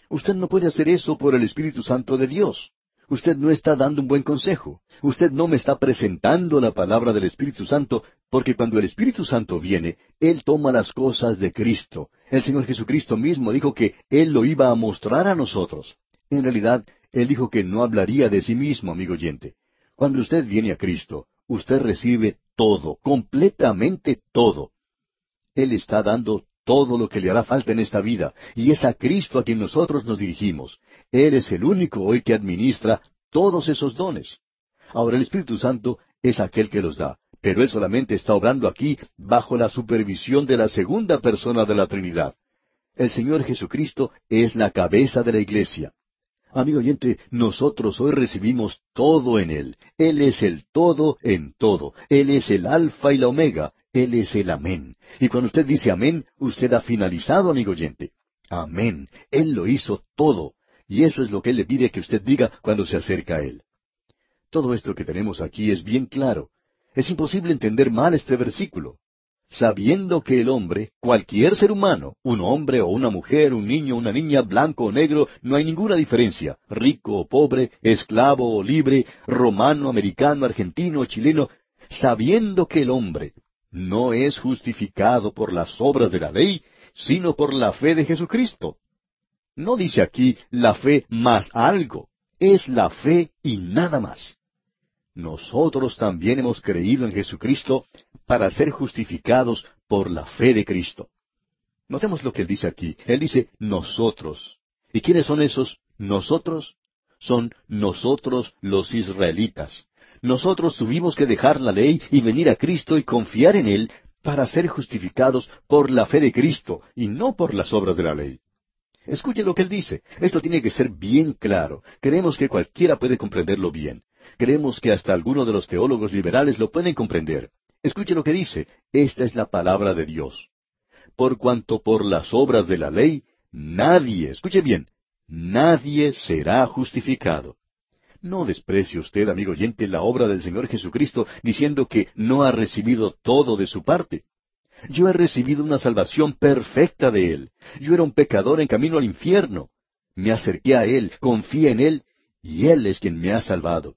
Usted no puede hacer eso por el Espíritu Santo de Dios. Usted no está dando un buen consejo. Usted no me está presentando la palabra del Espíritu Santo, porque cuando el Espíritu Santo viene, Él toma las cosas de Cristo. El Señor Jesucristo mismo dijo que Él lo iba a mostrar a nosotros. En realidad, Él dijo que no hablaría de sí mismo, amigo oyente. Cuando usted viene a Cristo, usted recibe todo, completamente todo. Él está dando todo lo que le hará falta en esta vida, y es a Cristo a quien nosotros nos dirigimos. Él es el único hoy que administra todos esos dones. Ahora el Espíritu Santo es aquel que los da, pero Él solamente está obrando aquí bajo la supervisión de la segunda persona de la Trinidad. El Señor Jesucristo es la cabeza de la iglesia. Amigo oyente, nosotros hoy recibimos todo en Él. Él es el todo en todo. Él es el alfa y la omega. Él es el amén. Y cuando usted dice amén, usted ha finalizado, amigo oyente. Amén. Él lo hizo todo. Y eso es lo que Él le pide que usted diga cuando se acerca a Él. Todo esto que tenemos aquí es bien claro. Es imposible entender mal este versículo. Sabiendo que el hombre, cualquier ser humano, un hombre o una mujer, un niño, una niña, blanco o negro, no hay ninguna diferencia, rico o pobre, esclavo o libre, romano, americano, argentino o chileno, sabiendo que el hombre no es justificado por las obras de la ley, sino por la fe de Jesucristo. No dice aquí la fe más algo, es la fe y nada más. Nosotros también hemos creído en Jesucristo para ser justificados por la fe de Cristo. Notemos lo que él dice aquí. Él dice nosotros. ¿Y quiénes son esos nosotros? Son nosotros los israelitas. Nosotros tuvimos que dejar la ley y venir a Cristo y confiar en Él para ser justificados por la fe de Cristo y no por las obras de la ley. Escuche lo que él dice. Esto tiene que ser bien claro. Creemos que cualquiera puede comprenderlo bien. Creemos que hasta algunos de los teólogos liberales lo pueden comprender. Escuche lo que dice. Esta es la palabra de Dios. Por cuanto por las obras de la ley, nadie, escuche bien, nadie será justificado. No desprecie usted, amigo oyente, la obra del Señor Jesucristo diciendo que no ha recibido todo de su parte. Yo he recibido una salvación perfecta de Él. Yo era un pecador en camino al infierno. Me acerqué a Él, confié en Él, y Él es quien me ha salvado.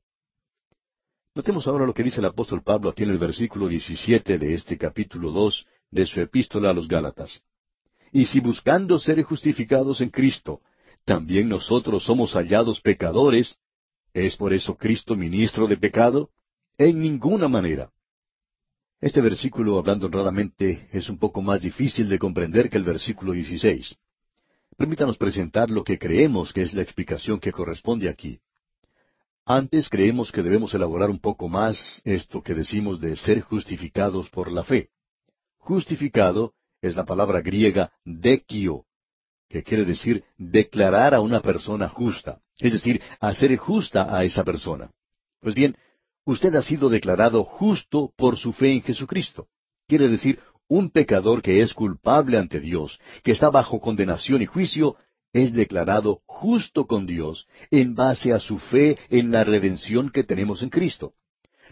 Notemos ahora lo que dice el apóstol Pablo aquí en el versículo 17 de este capítulo 2 de su epístola a los Gálatas. Y si buscando ser justificados en Cristo, también nosotros somos hallados pecadores, ¿es por eso Cristo ministro de pecado? En ninguna manera. Este versículo, hablando honradamente, es un poco más difícil de comprender que el versículo 16. Permítanos presentar lo que creemos que es la explicación que corresponde aquí. Antes creemos que debemos elaborar un poco más esto que decimos de ser justificados por la fe. Justificado es la palabra griega dekio, que quiere decir declarar a una persona justa, es decir, hacer justa a esa persona. Pues bien, usted ha sido declarado justo por su fe en Jesucristo. Quiere decir, un pecador que es culpable ante Dios, que está bajo condenación y juicio, es declarado justo con Dios en base a su fe en la redención que tenemos en Cristo.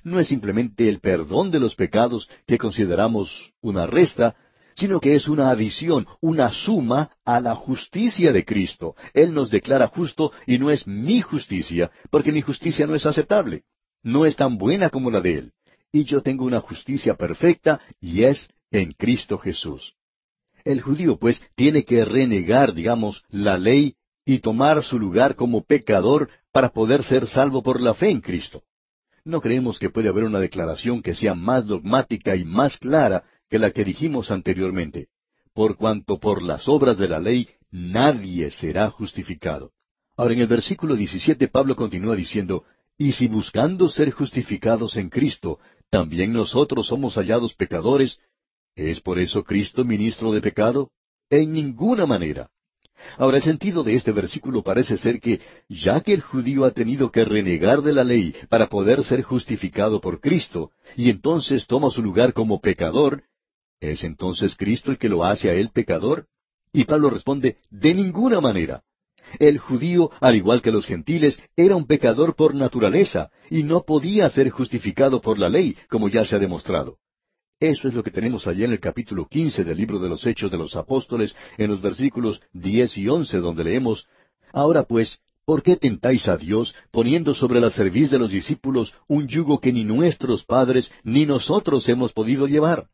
No es simplemente el perdón de los pecados que consideramos una resta, sino que es una adición, una suma a la justicia de Cristo. Él nos declara justo y no es mi justicia, porque mi justicia no es aceptable. No es tan buena como la de Él. Y yo tengo una justicia perfecta y es en Cristo Jesús. El judío, pues, tiene que renegar, digamos, la ley y tomar su lugar como pecador para poder ser salvo por la fe en Cristo. No creemos que puede haber una declaración que sea más dogmática y más clara que la que dijimos anteriormente. Por cuanto por las obras de la ley nadie será justificado. Ahora en el versículo 17 Pablo continúa diciendo, y si buscando ser justificados en Cristo, también nosotros somos hallados pecadores, ¿es por eso Cristo ministro de pecado? En ninguna manera. Ahora, el sentido de este versículo parece ser que, ya que el judío ha tenido que renegar de la ley para poder ser justificado por Cristo, y entonces toma su lugar como pecador, ¿es entonces Cristo el que lo hace a él pecador? Y Pablo responde, de ninguna manera. El judío, al igual que los gentiles, era un pecador por naturaleza, y no podía ser justificado por la ley, como ya se ha demostrado. Eso es lo que tenemos allá en el capítulo 15 del libro de los Hechos de los Apóstoles, en los versículos 10 y 11, donde leemos, Ahora pues, ¿por qué tentáis a Dios, poniendo sobre la cerviz de los discípulos un yugo que ni nuestros padres ni nosotros hemos podido llevar?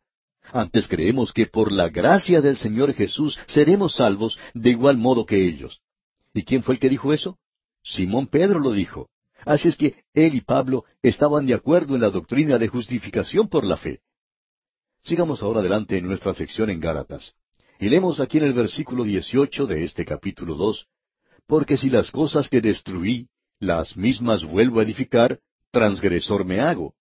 Antes creemos que por la gracia del Señor Jesús seremos salvos de igual modo que ellos. ¿Y quién fue el que dijo eso? Simón Pedro lo dijo. Así es que él y Pablo estaban de acuerdo en la doctrina de justificación por la fe. Sigamos ahora adelante en nuestra sección en Gálatas. Y leemos aquí en el versículo 18 de este capítulo 2, Porque si las cosas que destruí, las mismas vuelvo a edificar, transgresor me hago.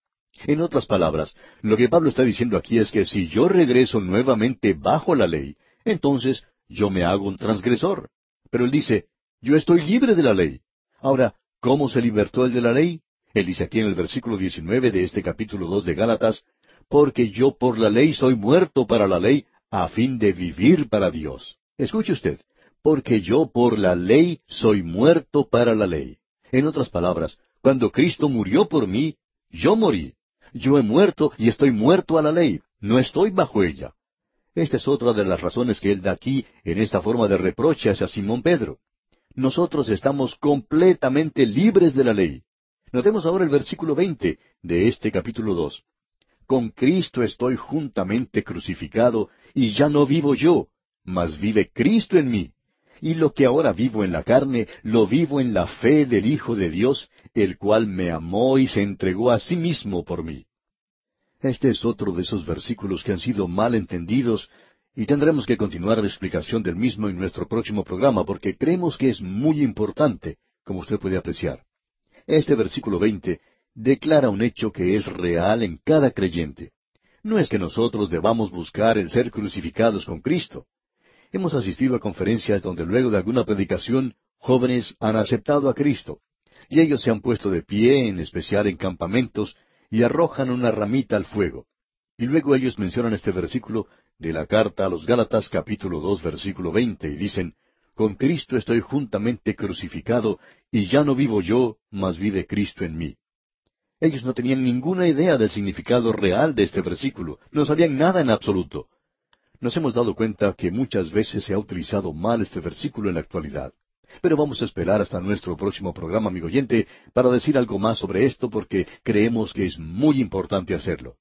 En otras palabras, lo que Pablo está diciendo aquí es que si yo regreso nuevamente bajo la ley, entonces yo me hago un transgresor. Pero él dice, yo estoy libre de la ley. Ahora, ¿cómo se libertó él de la ley? Él dice aquí en el versículo 19 de este capítulo 2 de Gálatas, porque yo por la ley soy muerto para la ley, a fin de vivir para Dios. Escuche usted, porque yo por la ley soy muerto para la ley. En otras palabras, cuando Cristo murió por mí, yo morí. Yo he muerto y estoy muerto a la ley, no estoy bajo ella. Esta es otra de las razones que él da aquí en esta forma de reproche hacia Simón Pedro. Nosotros estamos completamente libres de la ley. Notemos ahora el versículo 20 de este capítulo 2. Con Cristo estoy juntamente crucificado, y ya no vivo yo, mas vive Cristo en mí. Y lo que ahora vivo en la carne, lo vivo en la fe del Hijo de Dios, el cual me amó y se entregó a sí mismo por mí. Este es otro de esos versículos que han sido mal entendidos, y tendremos que continuar la explicación del mismo en nuestro próximo programa, porque creemos que es muy importante, como usted puede apreciar. Este versículo 20 declara un hecho que es real en cada creyente. No es que nosotros debamos buscar el ser crucificados con Cristo. Hemos asistido a conferencias donde luego de alguna predicación, jóvenes han aceptado a Cristo, y ellos se han puesto de pie, en especial en campamentos, y arrojan una ramita al fuego. Y luego ellos mencionan este versículo de la carta a los Gálatas capítulo 2 versículo 20, y dicen, con Cristo estoy juntamente crucificado, y ya no vivo yo, mas vive Cristo en mí. Ellos no tenían ninguna idea del significado real de este versículo, no sabían nada en absoluto. Nos hemos dado cuenta que muchas veces se ha utilizado mal este versículo en la actualidad. Pero vamos a esperar hasta nuestro próximo programa, amigo oyente, para decir algo más sobre esto porque creemos que es muy importante hacerlo.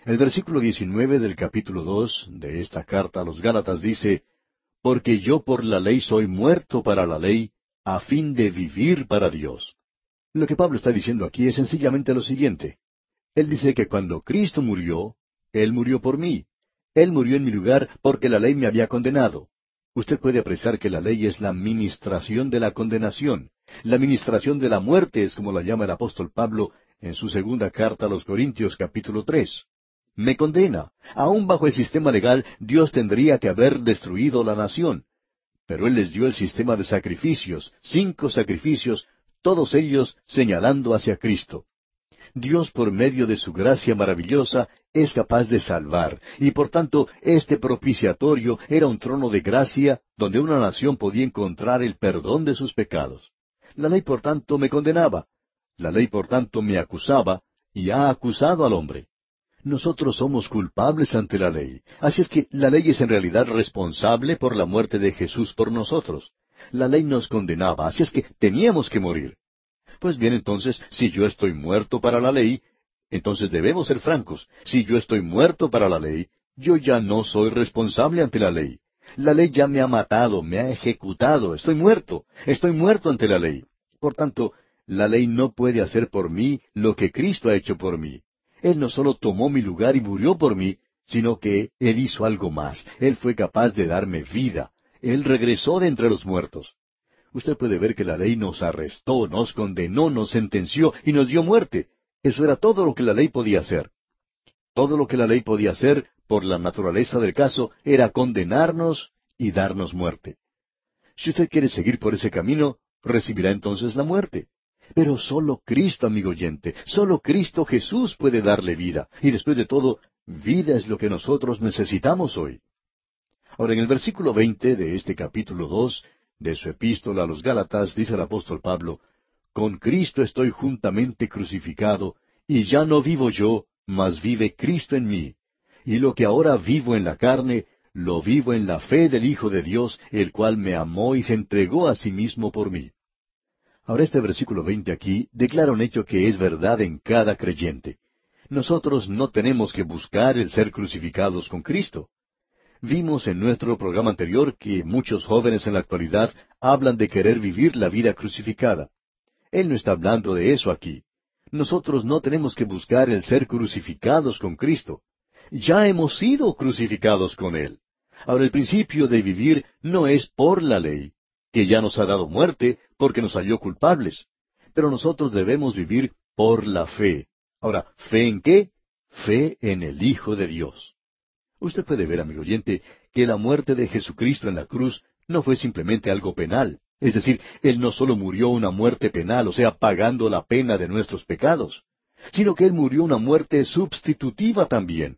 El versículo 19 del capítulo 2 de esta carta a los Gálatas dice, porque yo por la ley soy muerto para la ley, a fin de vivir para Dios. Lo que Pablo está diciendo aquí es sencillamente lo siguiente. Él dice que cuando Cristo murió, Él murió por mí. Él murió en mi lugar porque la ley me había condenado. Usted puede apreciar que la ley es la ministración de la condenación. La ministración de la muerte es como la llama el apóstol Pablo en su segunda carta a los Corintios capítulo 3. Me condena. Aún bajo el sistema legal, Dios tendría que haber destruido la nación. Pero Él les dio el sistema de sacrificios, 5 sacrificios, todos ellos señalando hacia Cristo. Dios, por medio de su gracia maravillosa, es capaz de salvar, y por tanto, este propiciatorio era un trono de gracia donde una nación podía encontrar el perdón de sus pecados. La ley, por tanto, me condenaba. La ley, por tanto, me acusaba, y ha acusado al hombre. Nosotros somos culpables ante la ley. Así es que la ley es en realidad responsable por la muerte de Jesús por nosotros. La ley nos condenaba, así es que teníamos que morir. Pues bien, entonces, si yo estoy muerto para la ley, entonces debemos ser francos. Si yo estoy muerto para la ley, yo ya no soy responsable ante la ley. La ley ya me ha matado, me ha ejecutado, estoy muerto ante la ley. Por tanto, la ley no puede hacer por mí lo que Cristo ha hecho por mí. Él no solo tomó mi lugar y murió por mí, sino que Él hizo algo más. Él fue capaz de darme vida. Él regresó de entre los muertos. Usted puede ver que la ley nos arrestó, nos condenó, nos sentenció y nos dio muerte. Eso era todo lo que la ley podía hacer. Todo lo que la ley podía hacer, por la naturaleza del caso, era condenarnos y darnos muerte. Si usted quiere seguir por ese camino, recibirá entonces la muerte. Pero solo Cristo, amigo oyente, solo Cristo Jesús puede darle vida. Y después de todo, vida es lo que nosotros necesitamos hoy. Ahora, en el versículo 20 de este capítulo 2 de su epístola a los Gálatas, dice el apóstol Pablo, con Cristo estoy juntamente crucificado, y ya no vivo yo, mas vive Cristo en mí. Y lo que ahora vivo en la carne, lo vivo en la fe del Hijo de Dios, el cual me amó y se entregó a sí mismo por mí. Ahora este versículo 20 aquí declara un hecho que es verdad en cada creyente. Nosotros no tenemos que buscar el ser crucificados con Cristo. Vimos en nuestro programa anterior que muchos jóvenes en la actualidad hablan de querer vivir la vida crucificada. Él no está hablando de eso aquí. Nosotros no tenemos que buscar el ser crucificados con Cristo. Ya hemos sido crucificados con Él. Ahora el principio de vivir no es por la ley, que ya nos ha dado muerte porque nos halló culpables. Pero nosotros debemos vivir por la fe. Ahora, ¿fe en qué? Fe en el Hijo de Dios. Usted puede ver, amigo oyente, que la muerte de Jesucristo en la cruz no fue simplemente algo penal. Es decir, Él no solo murió una muerte penal, o sea, pagando la pena de nuestros pecados, sino que Él murió una muerte sustitutiva también.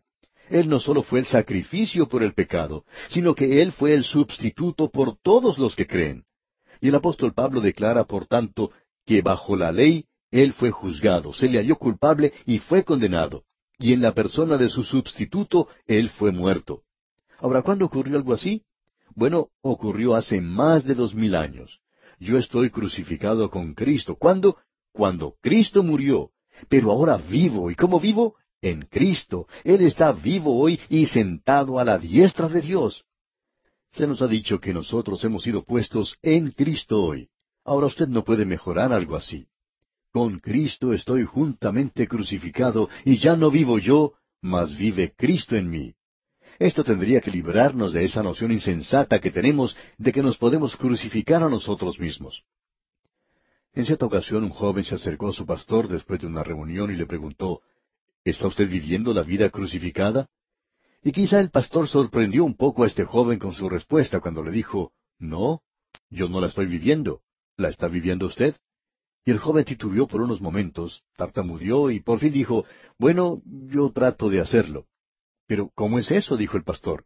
Él no solo fue el sacrificio por el pecado, sino que Él fue el sustituto por todos los que creen. Y el apóstol Pablo declara, por tanto, que bajo la ley Él fue juzgado, se le halló culpable y fue condenado. Y en la persona de su sustituto Él fue muerto. Ahora, ¿cuándo ocurrió algo así? Bueno, ocurrió hace más de 2000 años. Yo estoy crucificado con Cristo. ¿Cuándo? Cuando Cristo murió. Pero ahora vivo. ¿Y cómo vivo? En Cristo. Él está vivo hoy y sentado a la diestra de Dios. Se nos ha dicho que nosotros hemos sido puestos en Cristo hoy. Ahora usted no puede mejorar algo así. Con Cristo estoy juntamente crucificado y ya no vivo yo, mas vive Cristo en mí. Esto tendría que librarnos de esa noción insensata que tenemos de que nos podemos crucificar a nosotros mismos. En cierta ocasión un joven se acercó a su pastor después de una reunión y le preguntó, ¿está usted viviendo la vida crucificada? Y quizá el pastor sorprendió un poco a este joven con su respuesta cuando le dijo, no, yo no la estoy viviendo. ¿La está viviendo usted? Y el joven titubeó por unos momentos, tartamudeó y por fin dijo, bueno, yo trato de hacerlo. Pero, ¿cómo es eso? Dijo el pastor.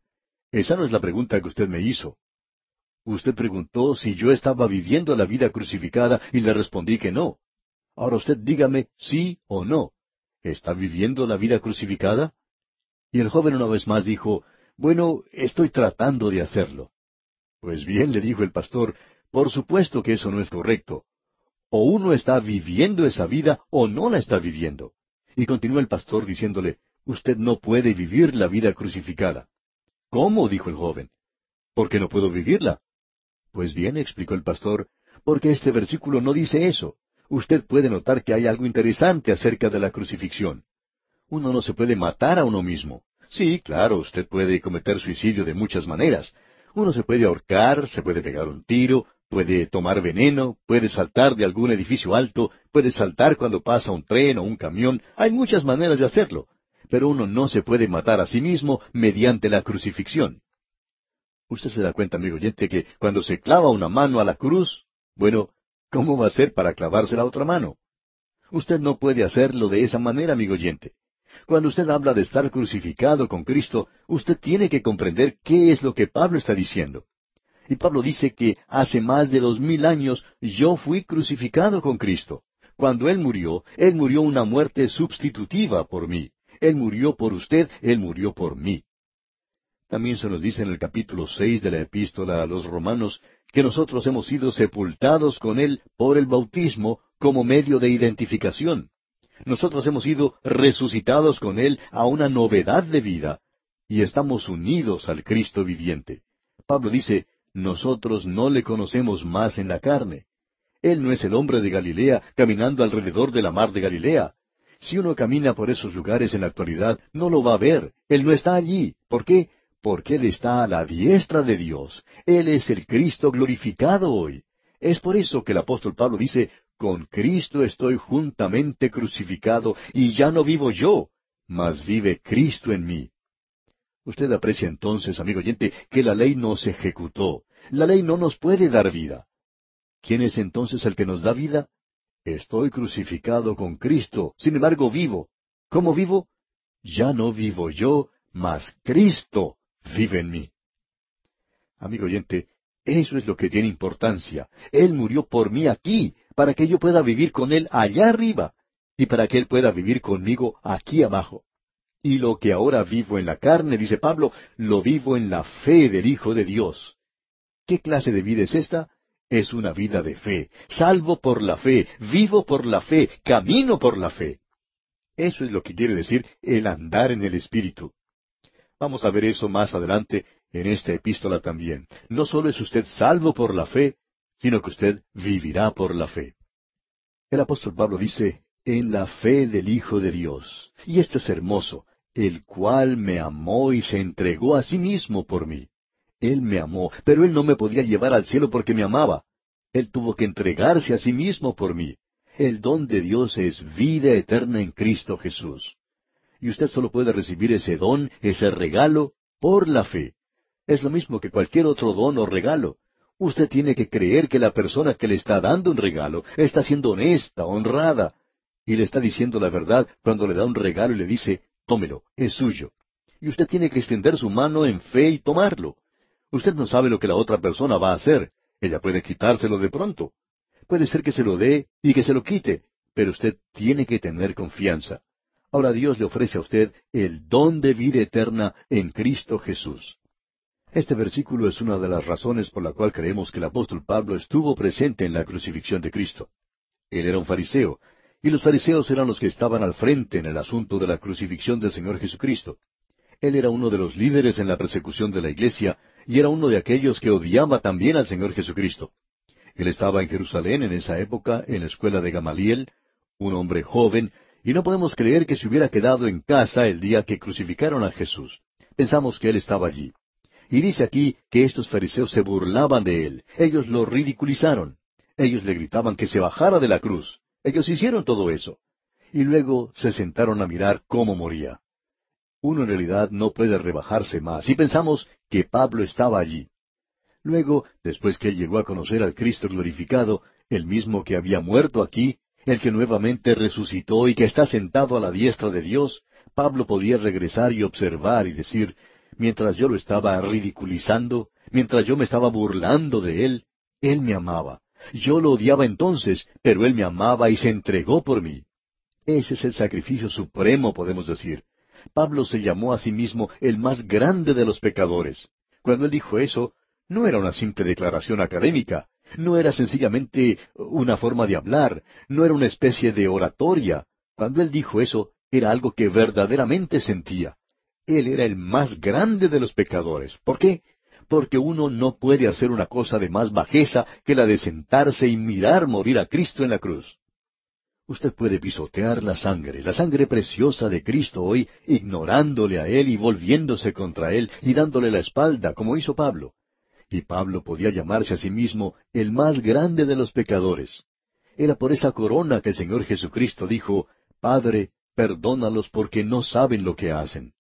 Esa no es la pregunta que usted me hizo. Usted preguntó si yo estaba viviendo la vida crucificada y le respondí que no. Ahora usted dígame sí o no. ¿Está viviendo la vida crucificada? Y el joven una vez más dijo, bueno, estoy tratando de hacerlo. Pues bien, le dijo el pastor, por supuesto que eso no es correcto. O uno está viviendo esa vida o no la está viviendo. Y continuó el pastor diciéndole, usted no puede vivir la vida crucificada. ¿Cómo? Dijo el joven. ¿Por qué no puedo vivirla? Pues bien, explicó el pastor, porque este versículo no dice eso. Usted puede notar que hay algo interesante acerca de la crucifixión. Uno no se puede matar a uno mismo. Sí, claro, usted puede cometer suicidio de muchas maneras. Uno se puede ahorcar, se puede pegar un tiro, puede tomar veneno, puede saltar de algún edificio alto, puede saltar cuando pasa un tren o un camión. Hay muchas maneras de hacerlo. Pero uno no se puede matar a sí mismo mediante la crucifixión. Usted se da cuenta, amigo oyente, que cuando se clava una mano a la cruz, bueno, ¿cómo va a ser para clavarse la otra mano? Usted no puede hacerlo de esa manera, amigo oyente. Cuando usted habla de estar crucificado con Cristo, usted tiene que comprender qué es lo que Pablo está diciendo. Y Pablo dice que hace más de 2000 años yo fui crucificado con Cristo. Cuando Él murió una muerte sustitutiva por mí. Él murió por usted, Él murió por mí. También se nos dice en el capítulo 6 de la epístola a los Romanos que nosotros hemos sido sepultados con Él por el bautismo como medio de identificación. Nosotros hemos sido resucitados con Él a una novedad de vida y estamos unidos al Cristo viviente. Pablo dice, nosotros no le conocemos más en la carne. Él no es el hombre de Galilea caminando alrededor de la mar de Galilea. Si uno camina por esos lugares en la actualidad, no lo va a ver. Él no está allí. ¿Por qué? Porque Él está a la diestra de Dios. Él es el Cristo glorificado hoy. Es por eso que el apóstol Pablo dice, con Cristo estoy juntamente crucificado, y ya no vivo yo, mas vive Cristo en mí. Usted aprecia entonces, amigo oyente, que la ley no se ejecutó. La ley no nos puede dar vida. ¿Quién es entonces el que nos da vida? Estoy crucificado con Cristo, sin embargo vivo. ¿Cómo vivo? Ya no vivo yo, mas Cristo vive en mí. Amigo oyente, eso es lo que tiene importancia. Él murió por mí aquí, para que yo pueda vivir con Él allá arriba, y para que Él pueda vivir conmigo aquí abajo. Y lo que ahora vivo en la carne, dice Pablo, lo vivo en la fe del Hijo de Dios. ¿Qué clase de vida es esta? Es una vida de fe, salvo por la fe, vivo por la fe, camino por la fe. Eso es lo que quiere decir el andar en el Espíritu. Vamos a ver eso más adelante en esta epístola también. No solo es usted salvo por la fe, sino que usted vivirá por la fe. El apóstol Pablo dice, en la fe del Hijo de Dios. Y esto es hermoso, el cual me amó y se entregó a sí mismo por mí. Él me amó, pero Él no me podía llevar al cielo porque me amaba. Él tuvo que entregarse a sí mismo por mí. El don de Dios es vida eterna en Cristo Jesús. Y usted solo puede recibir ese don, ese regalo, por la fe. Es lo mismo que cualquier otro don o regalo. Usted tiene que creer que la persona que le está dando un regalo está siendo honesta, honrada, y le está diciendo la verdad cuando le da un regalo y le dice, tómelo, es suyo. Y usted tiene que extender su mano en fe y tomarlo. Usted no sabe lo que la otra persona va a hacer. Ella puede quitárselo de pronto. Puede ser que se lo dé y que se lo quite, pero usted tiene que tener confianza. Ahora Dios le ofrece a usted el don de vida eterna en Cristo Jesús. Este versículo es una de las razones por la cual creemos que el apóstol Pablo estuvo presente en la crucifixión de Cristo. Él era un fariseo, y los fariseos eran los que estaban al frente en el asunto de la crucifixión del Señor Jesucristo. Él era uno de los líderes en la persecución de la iglesia, y era uno de aquellos que odiaba también al Señor Jesucristo. Él estaba en Jerusalén en esa época, en la escuela de Gamaliel, un hombre joven, y no podemos creer que se hubiera quedado en casa el día que crucificaron a Jesús. Pensamos que él estaba allí. Y dice aquí que estos fariseos se burlaban de él. Ellos lo ridiculizaron. Ellos le gritaban que se bajara de la cruz. Ellos hicieron todo eso. Y luego se sentaron a mirar cómo moría. Uno en realidad no puede rebajarse más. Y pensamos que Pablo estaba allí. Luego, después que él llegó a conocer al Cristo glorificado, el mismo que había muerto aquí, el que nuevamente resucitó y que está sentado a la diestra de Dios, Pablo podía regresar y observar y decir, mientras yo lo estaba ridiculizando, mientras yo me estaba burlando de él me amaba. Yo lo odiaba entonces, pero él me amaba y se entregó por mí. Ese es el sacrificio supremo, podemos decir. Pablo se llamó a sí mismo el más grande de los pecadores. Cuando él dijo eso, no era una simple declaración académica, no era sencillamente una forma de hablar, no era una especie de oratoria. Cuando él dijo eso, era algo que verdaderamente sentía. Él era el más grande de los pecadores. ¿Por qué? Porque uno no puede hacer una cosa de más bajeza que la de sentarse y mirar morir a Cristo en la cruz. Usted puede pisotear la sangre preciosa de Cristo hoy, ignorándole a Él y volviéndose contra Él y dándole la espalda, como hizo Pablo. Y Pablo podía llamarse a sí mismo el más grande de los pecadores. Era por esa corona que el Señor Jesucristo dijo, Padre, perdónalos porque no saben lo que hacen.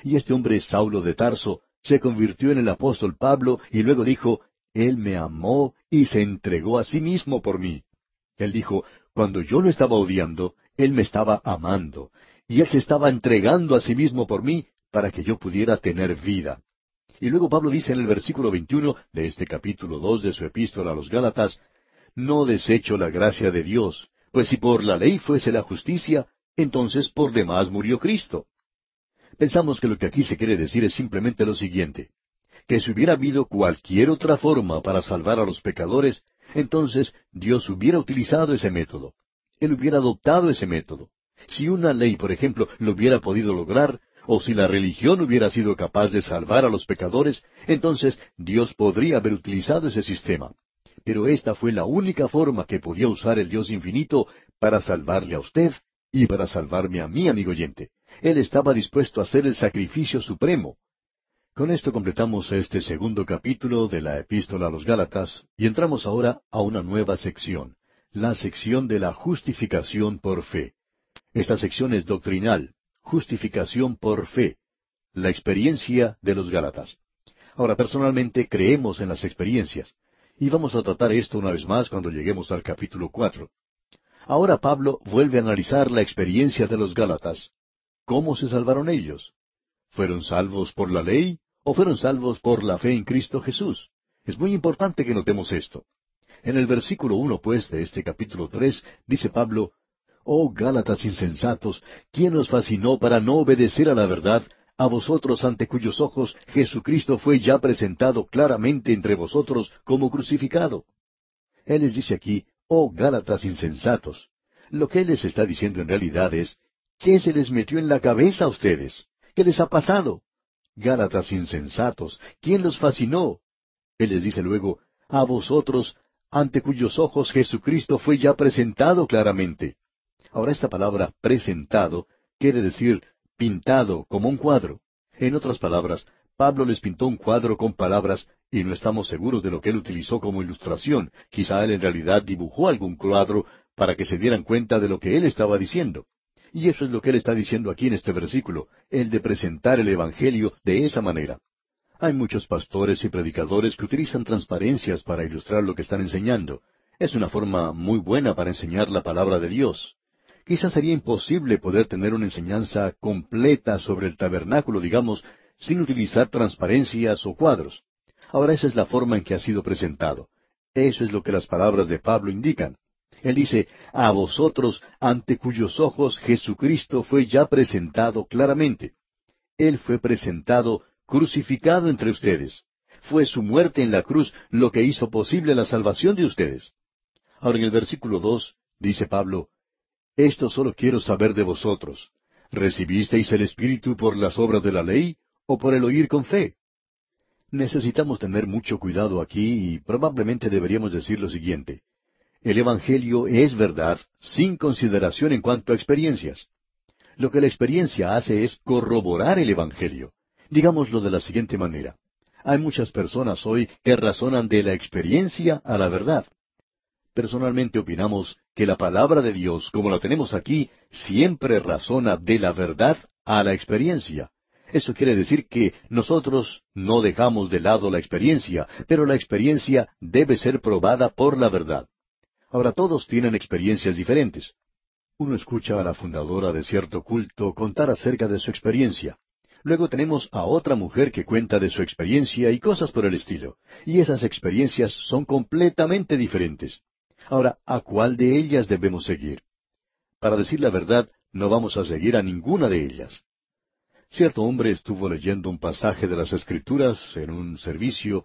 Y este hombre Saulo de Tarso se convirtió en el apóstol Pablo y luego dijo, Él me amó y se entregó a sí mismo por mí. Él dijo, cuando yo lo estaba odiando, Él me estaba amando, y Él se estaba entregando a sí mismo por mí para que yo pudiera tener vida. Y luego Pablo dice en el versículo 21 de este capítulo 2 de su epístola a los Gálatas, no desecho la gracia de Dios, pues si por la ley fuese la justicia, entonces por demás murió Cristo. Pensamos que lo que aquí se quiere decir es simplemente lo siguiente, que si hubiera habido cualquier otra forma para salvar a los pecadores, entonces Dios hubiera utilizado ese método. Él hubiera adoptado ese método. Si una ley, por ejemplo, lo hubiera podido lograr, o si la religión hubiera sido capaz de salvar a los pecadores, entonces Dios podría haber utilizado ese sistema. Pero esta fue la única forma que podía usar el Dios infinito para salvarle a usted y para salvarme a mí, amigo oyente. Él estaba dispuesto a hacer el sacrificio supremo. Con esto completamos este segundo capítulo de la Epístola a los Gálatas y entramos ahora a una nueva sección, la sección de la justificación por fe. Esta sección es doctrinal, justificación por fe, la experiencia de los Gálatas. Ahora, personalmente creemos en las experiencias, y vamos a tratar esto una vez más cuando lleguemos al capítulo 4. Ahora Pablo vuelve a analizar la experiencia de los Gálatas. ¿Cómo se salvaron ellos? ¿Fueron salvos por la ley o fueron salvos por la fe en Cristo Jesús? Es muy importante que notemos esto. En el versículo 1, pues, de este capítulo 3, dice Pablo, Oh Gálatas insensatos, ¿quién os fascinó para no obedecer a la verdad, a vosotros ante cuyos ojos Jesucristo fue ya presentado claramente entre vosotros como crucificado? Él les dice aquí, Oh Gálatas insensatos. Lo que él les está diciendo en realidad es, ¿qué se les metió en la cabeza a ustedes? ¿Qué les ha pasado? Gálatas insensatos, ¿quién los fascinó? Él les dice luego, a vosotros, ante cuyos ojos Jesucristo fue ya presentado claramente. Ahora esta palabra presentado quiere decir pintado como un cuadro. En otras palabras, Pablo les pintó un cuadro con palabras y no estamos seguros de lo que él utilizó como ilustración. Quizá él en realidad dibujó algún cuadro para que se dieran cuenta de lo que él estaba diciendo. Y eso es lo que él está diciendo aquí en este versículo, el de presentar el Evangelio de esa manera. Hay muchos pastores y predicadores que utilizan transparencias para ilustrar lo que están enseñando. Es una forma muy buena para enseñar la palabra de Dios. Quizás sería imposible poder tener una enseñanza completa sobre el tabernáculo, digamos, sin utilizar transparencias o cuadros. Ahora esa es la forma en que ha sido presentado. Eso es lo que las palabras de Pablo indican. Él dice, a vosotros, ante cuyos ojos Jesucristo fue ya presentado claramente. Él fue presentado crucificado entre ustedes. Fue su muerte en la cruz lo que hizo posible la salvación de ustedes. Ahora en el versículo 2 dice Pablo, esto solo quiero saber de vosotros. ¿Recibisteis el Espíritu por las obras de la ley o por el oír con fe? Necesitamos tener mucho cuidado aquí y probablemente deberíamos decir lo siguiente. El Evangelio es verdad sin consideración en cuanto a experiencias. Lo que la experiencia hace es corroborar el Evangelio. Digámoslo de la siguiente manera. Hay muchas personas hoy que razonan de la experiencia a la verdad. Personalmente opinamos que la palabra de Dios, como la tenemos aquí, siempre razona de la verdad a la experiencia. Eso quiere decir que nosotros no dejamos de lado la experiencia, pero la experiencia debe ser probada por la verdad. Ahora todos tienen experiencias diferentes. Uno escucha a la fundadora de cierto culto contar acerca de su experiencia. Luego tenemos a otra mujer que cuenta de su experiencia y cosas por el estilo. Y esas experiencias son completamente diferentes. Ahora, ¿a cuál de ellas debemos seguir? Para decir la verdad, no vamos a seguir a ninguna de ellas. Cierto hombre estuvo leyendo un pasaje de las Escrituras en un servicio,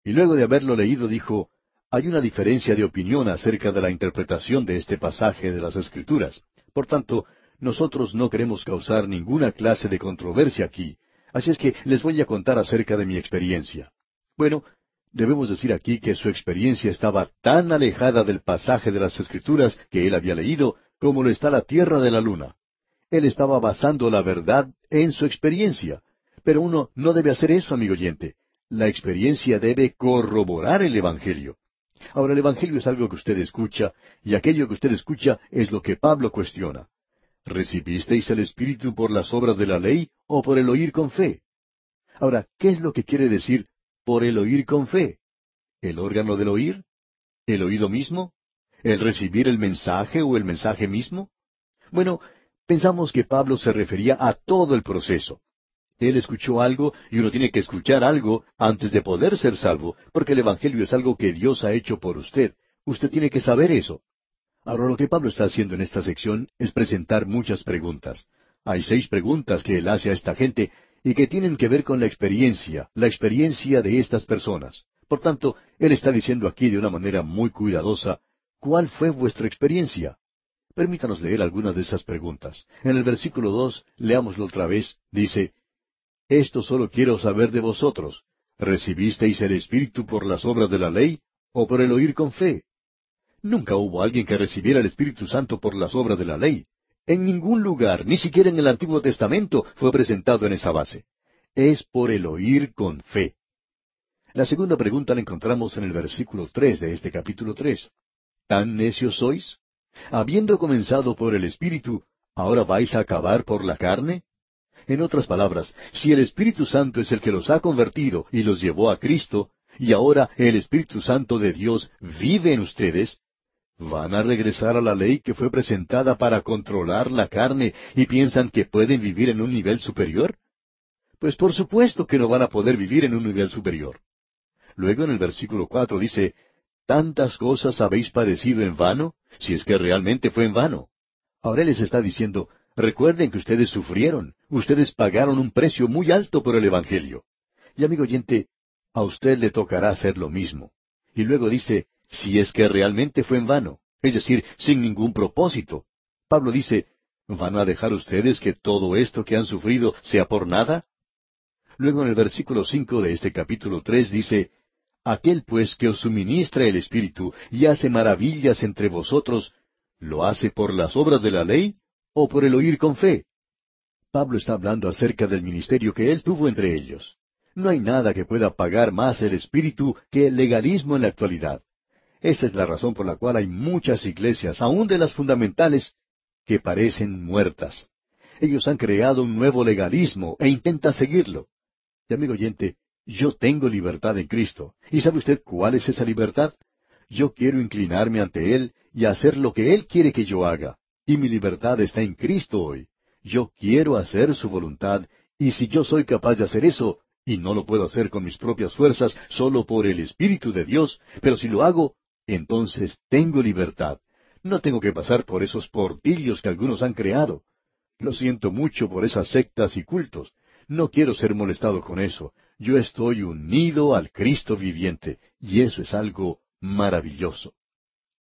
y luego de haberlo leído dijo, hay una diferencia de opinión acerca de la interpretación de este pasaje de las Escrituras. Por tanto, nosotros no queremos causar ninguna clase de controversia aquí, así es que les voy a contar acerca de mi experiencia. Bueno, debemos decir aquí que su experiencia estaba tan alejada del pasaje de las Escrituras que él había leído como lo está la tierra de la luna. Él estaba basando la verdad en su experiencia. Pero uno no debe hacer eso, amigo oyente. La experiencia debe corroborar el Evangelio. Ahora, el Evangelio es algo que usted escucha, y aquello que usted escucha es lo que Pablo cuestiona. ¿Recibisteis el Espíritu por las obras de la ley o por el oír con fe? Ahora, ¿qué es lo que quiere decir por el oír con fe? ¿El órgano del oír? ¿El oído mismo? ¿El recibir el mensaje o el mensaje mismo? Bueno, pensamos que Pablo se refería a todo el proceso. Él escuchó algo y uno tiene que escuchar algo antes de poder ser salvo, porque el Evangelio es algo que Dios ha hecho por usted. Usted tiene que saber eso. Ahora lo que Pablo está haciendo en esta sección es presentar muchas preguntas. Hay 6 preguntas que él hace a esta gente y que tienen que ver con la experiencia de estas personas. Por tanto, él está diciendo aquí de una manera muy cuidadosa, ¿cuál fue vuestra experiencia? Permítanos leer algunas de esas preguntas. En el versículo 2, leámoslo otra vez, dice, esto solo quiero saber de vosotros. ¿Recibisteis el Espíritu por las obras de la ley o por el oír con fe? Nunca hubo alguien que recibiera el Espíritu Santo por las obras de la ley. En ningún lugar, ni siquiera en el Antiguo Testamento, fue presentado en esa base. Es por el oír con fe. La segunda pregunta la encontramos en el versículo 3 de este capítulo 3. ¿Tan necios sois? Habiendo comenzado por el Espíritu, ¿ahora vais a acabar por la carne? En otras palabras, si el Espíritu Santo es el que los ha convertido y los llevó a Cristo, y ahora el Espíritu Santo de Dios vive en ustedes, ¿van a regresar a la ley que fue presentada para controlar la carne y piensan que pueden vivir en un nivel superior? Pues por supuesto que no van a poder vivir en un nivel superior. Luego en el versículo 4 dice, ¿tantas cosas habéis padecido en vano? Si es que realmente fue en vano. Ahora Él les está diciendo, recuerden que ustedes sufrieron, ustedes pagaron un precio muy alto por el Evangelio. Y amigo oyente, a usted le tocará hacer lo mismo. Y luego dice, si es que realmente fue en vano, es decir, sin ningún propósito. Pablo dice, ¿van a dejar ustedes que todo esto que han sufrido sea por nada? Luego en el versículo 5 de este capítulo 3 dice, aquel pues que os suministra el Espíritu y hace maravillas entre vosotros, ¿lo hace por las obras de la ley o por el oír con fe? Pablo está hablando acerca del ministerio que él tuvo entre ellos. No hay nada que pueda pagar más el Espíritu que el legalismo en la actualidad. Esa es la razón por la cual hay muchas iglesias, aun de las fundamentales, que parecen muertas. Ellos han creado un nuevo legalismo e intentan seguirlo. Y amigo oyente, Yo tengo libertad en Cristo. ¿Y sabe usted cuál es esa libertad? Yo quiero inclinarme ante Él y hacer lo que Él quiere que yo haga. Y mi libertad está en Cristo hoy. Yo quiero hacer su voluntad, y si yo soy capaz de hacer eso, y no lo puedo hacer con mis propias fuerzas, solo por el Espíritu de Dios, pero si lo hago, entonces tengo libertad. No tengo que pasar por esos portillos que algunos han creado. Lo siento mucho por esas sectas y cultos. No quiero ser molestado con eso. Yo estoy unido al Cristo viviente, y eso es algo maravilloso.